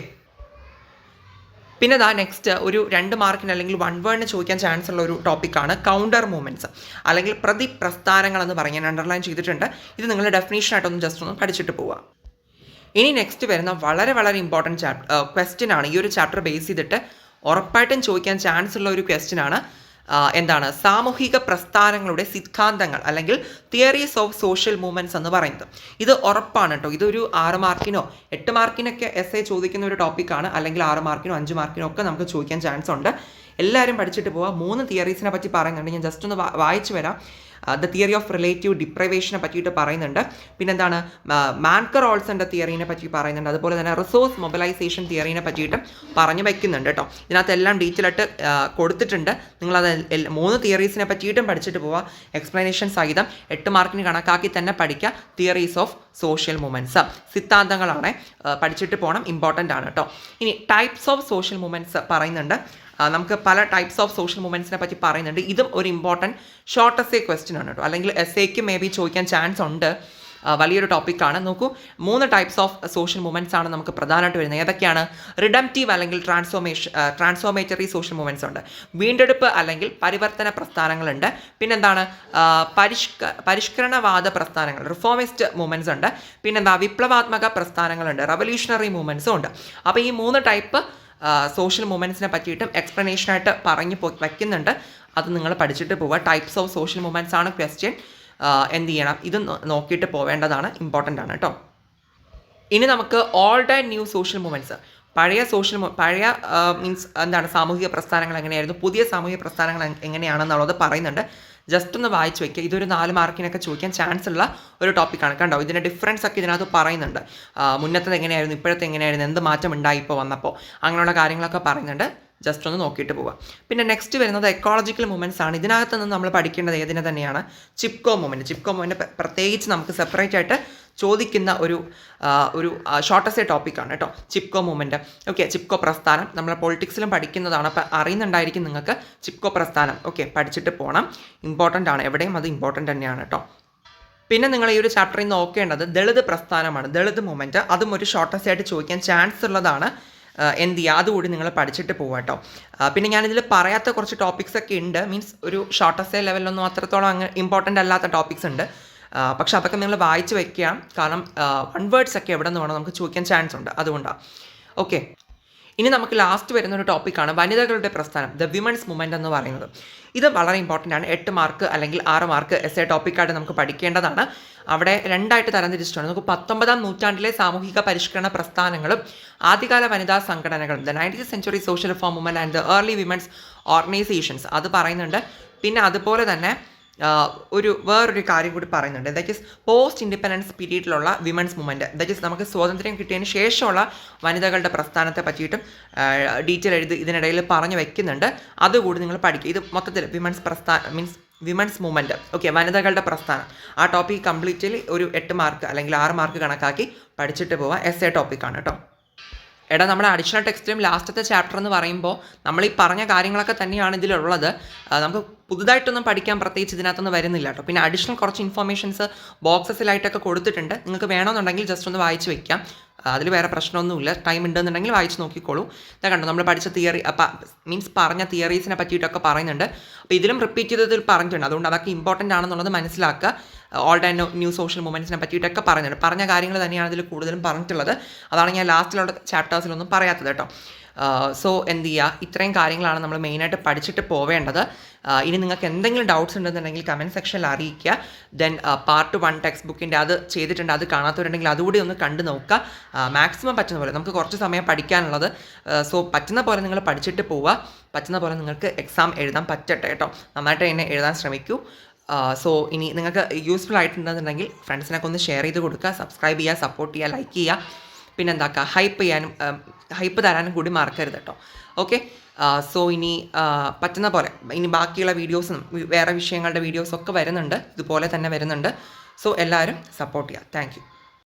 പിന്നെ നെക്സ്റ്റ് ഒരു 2 മാർക്കിന് അല്ലെങ്കിൽ 1 വേർഡിന് ചോദിക്കാൻ ചാൻസ് ഉള്ള ഒരു ടോപ്പിക്കാണ് കൗണ്ടർ മൂവ്മെൻറ്റ്സ് അല്ലെങ്കിൽ പ്രതിപ്രസ്ഥാനങ്ങൾ എന്ന് പറഞ്ഞ് ഞാൻ അണ്ടർലൈൻ ചെയ്തിട്ടുണ്ട്. ഇത് നിങ്ങൾ ഡെഫിനേഷനായിട്ടൊന്ന് ജസ്റ്റ് ഒന്ന് പഠിച്ചിട്ട് പോവുക. ഇനി നെക്സ്റ്റ് വരുന്ന വളരെ വളരെ ഇമ്പോർട്ടൻറ്റ് ക്വസ്റ്റ്യൻ ആണ്. ഈ ഒരു ചാപ്റ്റർ ബേസ് ചെയ്തിട്ട് ഉറപ്പായിട്ടും ചോദിക്കാൻ ചാൻസ് ഉള്ള ഒരു ക്വസ്റ്റ്യൻ ആണ്. എന്താണ് സാമൂഹിക പ്രസ്ഥാനങ്ങളുടെ സിദ്ധാന്തങ്ങൾ അല്ലെങ്കിൽ തിയറീസ് ഓഫ് സോഷ്യൽ മൂവ്മെൻറ്റ്സ് എന്ന് പറയുന്നത്. ഇത് ഉറപ്പാണ് കേട്ടോ. ഇതൊരു 6 മാർക്കിനോ 8 മാർക്കിനൊക്കെ എസ്സേ ചോദിക്കുന്ന ഒരു ടോപ്പിക്കാണ്, അല്ലെങ്കിൽ 6 മാർക്കിനോ 5 മാർക്കിനോ ഒക്കെ നമുക്ക് ചോദിക്കാൻ ചാൻസ് ഉണ്ട്. എല്ലാവരും പഠിച്ചിട്ട് പോവുക. 3 തിയറീസിനെ പറ്റി പറയുന്നുണ്ട്. ഞാൻ ജസ്റ്റ് ഒന്ന് വായിച്ചു വരാം. ദ തിയറി ഓഫ് റിലേറ്റീവ് ഡിപ്രൈവേഷനെ പറ്റിയിട്ട് പറയുന്നുണ്ട്. പിന്നെന്താണ് മാൻകർ ഓൾസൻ്റെ തിയറീനെ പറ്റി പറയുന്നുണ്ട്. അതുപോലെ തന്നെ റിസോഴ്സ് മൊബിലൈസേഷൻ തിയറീനെ പറ്റിയിട്ടും പറഞ്ഞു വയ്ക്കുന്നുണ്ട് കേട്ടോ. ഇതിനകത്ത് എല്ലാം ഡീറ്റെയിൽ ആയിട്ട് കൊടുത്തിട്ടുണ്ട്. നിങ്ങളത് 3 തിയറീസിനെ പറ്റിയിട്ടും പഠിച്ചിട്ട് പോവുക. എക്സ്പ്ലനേഷൻ സഹിതം 8 മാർക്കിന് കണക്കാക്കി തന്നെ പഠിക്കുക. തിയറീസ് ഓഫ് സോഷ്യൽ മൂവ്മെൻറ്റ്സ് സിദ്ധാന്തങ്ങളാണ്, പഠിച്ചിട്ട് പോകണം, ഇമ്പോർട്ടൻ്റ് ആണ് കേട്ടോ. ഇനി ടൈപ്സ് ഓഫ് സോഷ്യൽ മൂവ്മെൻറ്റ്സ് പറയുന്നുണ്ട്. നമുക്ക് പല ടൈപ്സ് ഓഫ് സോഷ്യൽ മൂവ്മെൻറ്റ്സിനെ പറ്റി പറയുന്നുണ്ട്. ഇതും ഒരു ഇമ്പോർട്ടൻറ്റ് ഷോർട്ട് എസ്സേ ക്വസ്റ്റ്യൻ ആണ് കേട്ടോ, അല്ലെങ്കിൽ എസ്സേക്ക് മേ ബി ചോദിക്കാൻ ചാൻസ് ഉണ്ട്. വലിയൊരു ടോപ്പിക്കാണ്. നോക്കൂ, 3 ടൈപ്സ് ഓഫ് സോഷ്യൽ മൂവ്മെൻറ്റ്സ് ആണ് നമുക്ക് പ്രധാനമായിട്ട് വരുന്നത്. ഏതൊക്കെയാണ്? റിഡംറ്റീവ് അല്ലെങ്കിൽ ട്രാൻസ്ഫോർമേറ്ററി സോഷ്യൽ മൂവ്മെൻറ്റ്സ് ഉണ്ട്, വീണ്ടെടുപ്പ് അല്ലെങ്കിൽ പരിവർത്തന പ്രസ്ഥാനങ്ങളുണ്ട്, പിന്നെന്താണ് പരിഷ്കരണവാദ പ്രസ്ഥാനങ്ങൾ റിഫോമിസ്റ്റ് മൂവ്മെൻറ്റ്സ് ഉണ്ട്, പിന്നെന്താ വിപ്ലവാത്മക പ്രസ്ഥാനങ്ങളുണ്ട്, റവല്യൂഷണറി മൂവ്മെൻറ്റ്സും ഉണ്ട്. അപ്പോൾ ഈ 3 ടൈപ്പ് സോഷ്യൽ മൂവ്മെൻറ്റ്സിനെ പറ്റിയിട്ടും എക്സ്പ്ലനേഷനായിട്ട് പറഞ്ഞു വയ്ക്കുന്നുണ്ട്. അത് നിങ്ങൾ പഠിച്ചിട്ട് പോവുക. ടൈപ്സ് ഓഫ് സോഷ്യൽ മൂവ്മെൻറ്റ്സ് ആണ് ക്വസ്റ്റ്യൻ. എന്ത് ചെയ്യണം? ഇത് നോക്കിയിട്ട് പോവേണ്ടതാണ്, ഇമ്പോർട്ടൻ്റ് ആണ് കേട്ടോ. ഇനി നമുക്ക് old and new social movements, പഴയ മീൻസ് എന്താണ് സാമൂഹിക പ്രസ്ഥാനങ്ങൾ എങ്ങനെയായിരുന്നു, പുതിയ സാമൂഹിക പ്രസ്ഥാനങ്ങൾ എങ്ങനെയാണെന്നുള്ളത് പറയുന്നുണ്ട്. ജസ്റ്റ് ഒന്ന് വായിച്ച് വയ്ക്കുക. ഇതൊരു 4 മാർക്കിനൊക്കെ ചോദിക്കാൻ ചാൻസ് ഉള്ള ഒരു ടോപ്പിക്കാണ്. കണ്ടോ, ഇതിൻ്റെ ഡിഫറൻസ് ഒക്കെ ഇതിനകത്ത് പറയുന്നുണ്ട്. മുന്നത്തത് എങ്ങനെയായിരുന്നു, ഇപ്പോഴത്തെ എങ്ങനെയായിരുന്നു, എന്ത് മാറ്റം ഉണ്ടായി ഇപ്പോൾ വന്നപ്പോൾ, അങ്ങനെയുള്ള കാര്യങ്ങളൊക്കെ പറയുന്നുണ്ട്. ജസ്റ്റ് ഒന്ന് നോക്കിയിട്ട് പോവുക. പിന്നെ നെക്സ്റ്റ് വരുന്നത് എക്കോളജിക്കൽ മൂവ്മെൻറ്റ്സ് ആണ്. ഇതിനകത്ത് നിന്ന് നമ്മൾ പഠിക്കേണ്ടത് ഏതിനെ തന്നെയാണ്? ചിപ്കോ മൂവ്മെൻറ്റ് പ്രത്യേകിച്ച് നമുക്ക് സെപ്പറേറ്റ് ആയിട്ട് ചോദിക്കുന്ന ഒരു ഷോർട്ട് എസ്സേ ടോപ്പിക്കാണ് കേട്ടോ, ചിപ്കോ മൂവ്മെൻറ്റ്. ഓക്കെ, ചിപ്കോ പ്രസ്ഥാനം നമ്മൾ പൊളിറ്റിക്സിലും പഠിക്കുന്നതാണ്. അപ്പോൾ അറിയുന്നുണ്ടായിരിക്കും നിങ്ങൾക്ക് ചിപ്കോ പ്രസ്ഥാനം. ഓക്കെ, പഠിച്ചിട്ട് പോകണം, ഇമ്പോർട്ടൻ്റ് ആണ്. എവിടെയും അത് ഇമ്പോർട്ടൻ്റ് തന്നെയാണ് കേട്ടോ. പിന്നെ നിങ്ങൾ ഈ ഒരു ചാപ്റ്ററിൽ നിന്ന് നോക്കേണ്ടത് ദളിത് പ്രസ്ഥാനമാണ്, ദളിത് മൂവ്മെൻറ്റ്. അതും ഒരു ഷോർട്ട് എസ്സേ ആയിട്ട് ചോദിക്കാൻ ചാൻസ് ഉള്ളതാണ്. എന്ത് ചെയ്യുക, അതുകൂടി നിങ്ങൾ പഠിച്ചിട്ട് പോവുക കേട്ടോ. പിന്നെ ഞാനിതിൽ പറയാത്ത കുറച്ച് ടോപ്പിക്സ് ഒക്കെ ഉണ്ട്. മീൻസ് ഒരു ഷോർട്ട് എസ്സേ ലെവലിലൊന്നും അത്രത്തോളം അങ്ങ് ഇമ്പോർട്ടൻ്റ് അല്ലാത്ത ടോപ്പിക്സ് ഉണ്ട്. പക്ഷെ അതൊക്കെ നിങ്ങൾ വായിച്ച് വയ്ക്കുക, കാരണം 1 വേർഡ്സ് ഒക്കെ എവിടെ നിന്ന് വേണം നമുക്ക് ചോദിക്കാൻ ചാൻസ് ഉണ്ട്, അതുകൊണ്ടാണ്. ഓക്കെ, ഇനി നമുക്ക് ലാസ്റ്റ് വരുന്ന ഒരു ടോപ്പിക്കാണ് വനിതകളുടെ പ്രസ്ഥാനം, ദ വിമൻസ് മൂവ്മെൻറ്റ് എന്ന് പറയുന്നത്. ഇത് വളരെ ഇമ്പോർട്ടൻ്റ് ആണ്. 8 മാർക്ക് അല്ലെങ്കിൽ 6 മാർക്ക് എസ്സേ ടോപ്പിക്കായിട്ട് നമുക്ക് പഠിക്കേണ്ടതാണ്. അവിടെ 2 ആയിട്ട് തരംതിരിച്ചിട്ടുണ്ട്. നമുക്ക് 19-ാം നൂറ്റാണ്ടിലെ സാമൂഹിക പരിഷ്കരണ പ്രസ്ഥാനങ്ങളും ആദ്യകാല വനിതാ സംഘടനകളും, the 19th century social reform movement and the early women's organisations, അത് പറയുന്നുണ്ട്. പിന്നെ അതുപോലെ തന്നെ വേറൊരു കാര്യം കൂടി പറയുന്നുണ്ട്. ദാറ്റ് ഈസ് പോസ്റ്റ് ഇൻഡിപെൻഡൻസ് പീരീഡിലുള്ള വിമൻസ് മൂവ്മെൻറ്റ്, ദാറ്റ് ഈസ് നമുക്ക് സ്വാതന്ത്ര്യം കിട്ടിയതിന് ശേഷമുള്ള വനിതകളുടെ പ്രസ്ഥാനത്തെ പറ്റിയിട്ടും ഡീറ്റെയിൽ ഇതിനിടയിൽ പറഞ്ഞു വയ്ക്കുന്നുണ്ട്. അതുകൂടി നിങ്ങൾ പഠിക്കുക. ഇത് മൊത്തത്തിൽ വിമൻസ് മൂവ്മെൻറ്റ്, ഓക്കെ, വനിതകളുടെ പ്രസ്ഥാനം, ആ ടോപ്പിക് കംപ്ലീറ്റ്ലി ഒരു 8 മാർക്ക് അല്ലെങ്കിൽ 6 മാർക്ക് കണക്കാക്കി പഠിച്ചിട്ട് പോവുക. എസ്സേ ടോപ്പിക്കാണ് കേട്ടോ. നമ്മുടെ അഡീഷണൽ ടെക്സ്റ്റിലും ലാസ്റ്റത്തെ ചാപ്റ്റർ എന്ന് പറയുമ്പോൾ നമ്മൾ ഈ പറഞ്ഞ കാര്യങ്ങളൊക്കെ തന്നെയാണ് ഇതിലുള്ളത്. നമുക്ക് പുതുതായിട്ടൊന്നും പഠിക്കാൻ പ്രത്യേകിച്ച് ഇതിനകത്തൊന്നും വരുന്നില്ല കേട്ടോ. പിന്നെ അഡീഷണൽ കുറച്ച് ഇൻഫർമേഷൻസ് ബോക്സസിലായിട്ടൊക്കെ കൊടുത്തിട്ടുണ്ട്. നിങ്ങൾക്ക് വേണമെന്നുണ്ടെങ്കിൽ ജസ്റ്റ് ഒന്ന് വായിച്ച് വയ്ക്കാം. അതിൽ വേറെ പ്രശ്നമൊന്നുമില്ല. ടൈം ഉണ്ടെന്നുണ്ടെങ്കിൽ വായിച്ച് നോക്കിക്കോളൂ. ഇതാ കണ്ടോ, നമ്മൾ പഠിച്ച തിയറി മീൻസ് പറഞ്ഞ തിയറീസിനെ പറ്റിയിട്ടൊക്കെ പറയുന്നുണ്ട്. അപ്പോൾ ഇതിലും റിപ്പീറ്റ് ചെയ്തതിൽ പറഞ്ഞിട്ടുണ്ട്. അതുകൊണ്ട് അതൊക്കെ ഇമ്പോർട്ടൻ്റ് ആണെന്നുള്ളത് മനസ്സിലാക്കുക. ഓൾഡ് ആൻഡ് ന്യൂ സോഷ്യൽ മൂവ്മെൻറ്റ്സിനെ പറ്റിയിട്ടൊക്കെ പറയുന്നുണ്ട്. പറഞ്ഞ കാര്യങ്ങൾ തന്നെയാണ് ഇതിൽ കൂടുതലും പറഞ്ഞിട്ടുള്ളത്. അതാണ് ഞാൻ ലാസ്റ്റിലുള്ള ചാപ്റ്റേഴ്സിലൊന്നും പറയാത്തത് കേട്ടോ. സോ എന്ത് ചെയ്യുക, ഇത്രയും കാര്യങ്ങളാണ് നമ്മൾ മെയിനായിട്ട് പഠിച്ചിട്ട് പോവേണ്ടത്. ഇനി നിങ്ങൾക്ക് എന്തെങ്കിലും ഡൗട്ട്സ് ഉണ്ടെന്നുണ്ടെങ്കിൽ കമൻറ്റ് സെക്ഷനിൽ അറിയിക്കുക. ദെൻ പാർട്ട് 1 ടെക്സ്റ്റ് ബുക്കിൻ്റെ അത് ചെയ്തിട്ടുണ്ട്. അത് കാണാത്തവരുണ്ടെങ്കിൽ അതുകൂടി ഒന്ന് കണ്ടു നോക്കുക. മാക്സിമം പറ്റുന്ന പോലെ, നമുക്ക് കുറച്ച് സമയം പഠിക്കാനുള്ളത്. സോ പറ്റുന്ന പോലെ നിങ്ങൾ പഠിച്ചിട്ട് പോവുക. പറ്റുന്ന പോലെ നിങ്ങൾക്ക് എക്സാം എഴുതാൻ പറ്റട്ടെ കേട്ടോ. നന്നായിട്ട് തന്നെ എഴുതാൻ ശ്രമിക്കൂ. സോ ഇനി നിങ്ങൾക്ക് യൂസ്ഫുൾ ആയിട്ടുണ്ടെന്നുണ്ടെങ്കിൽ ഫ്രണ്ട്സിനൊക്കെ ഒന്ന് ഷെയർ ചെയ്ത് കൊടുക്കുക, സബ്സ്ക്രൈബ് ചെയ്യുക, സപ്പോർട്ട് ചെയ്യുക, ലൈക്ക് ചെയ്യുക, പിന്നെ എന്താക്കുക ഹൈപ്പ് തരാനും കൂടി മറക്കരുത് കേട്ടോ. ഓക്കെ, സോ ഇനി പറ്റുന്ന പോലെ ഇനി ബാക്കിയുള്ള വീഡിയോസും വേറെ വിഷയങ്ങളുടെ വീഡിയോസൊക്കെ വരുന്നുണ്ട്, ഇതുപോലെ തന്നെ വരുന്നുണ്ട്. സോ എല്ലാവരും സപ്പോർട്ട് ചെയ്യുക. Thank you.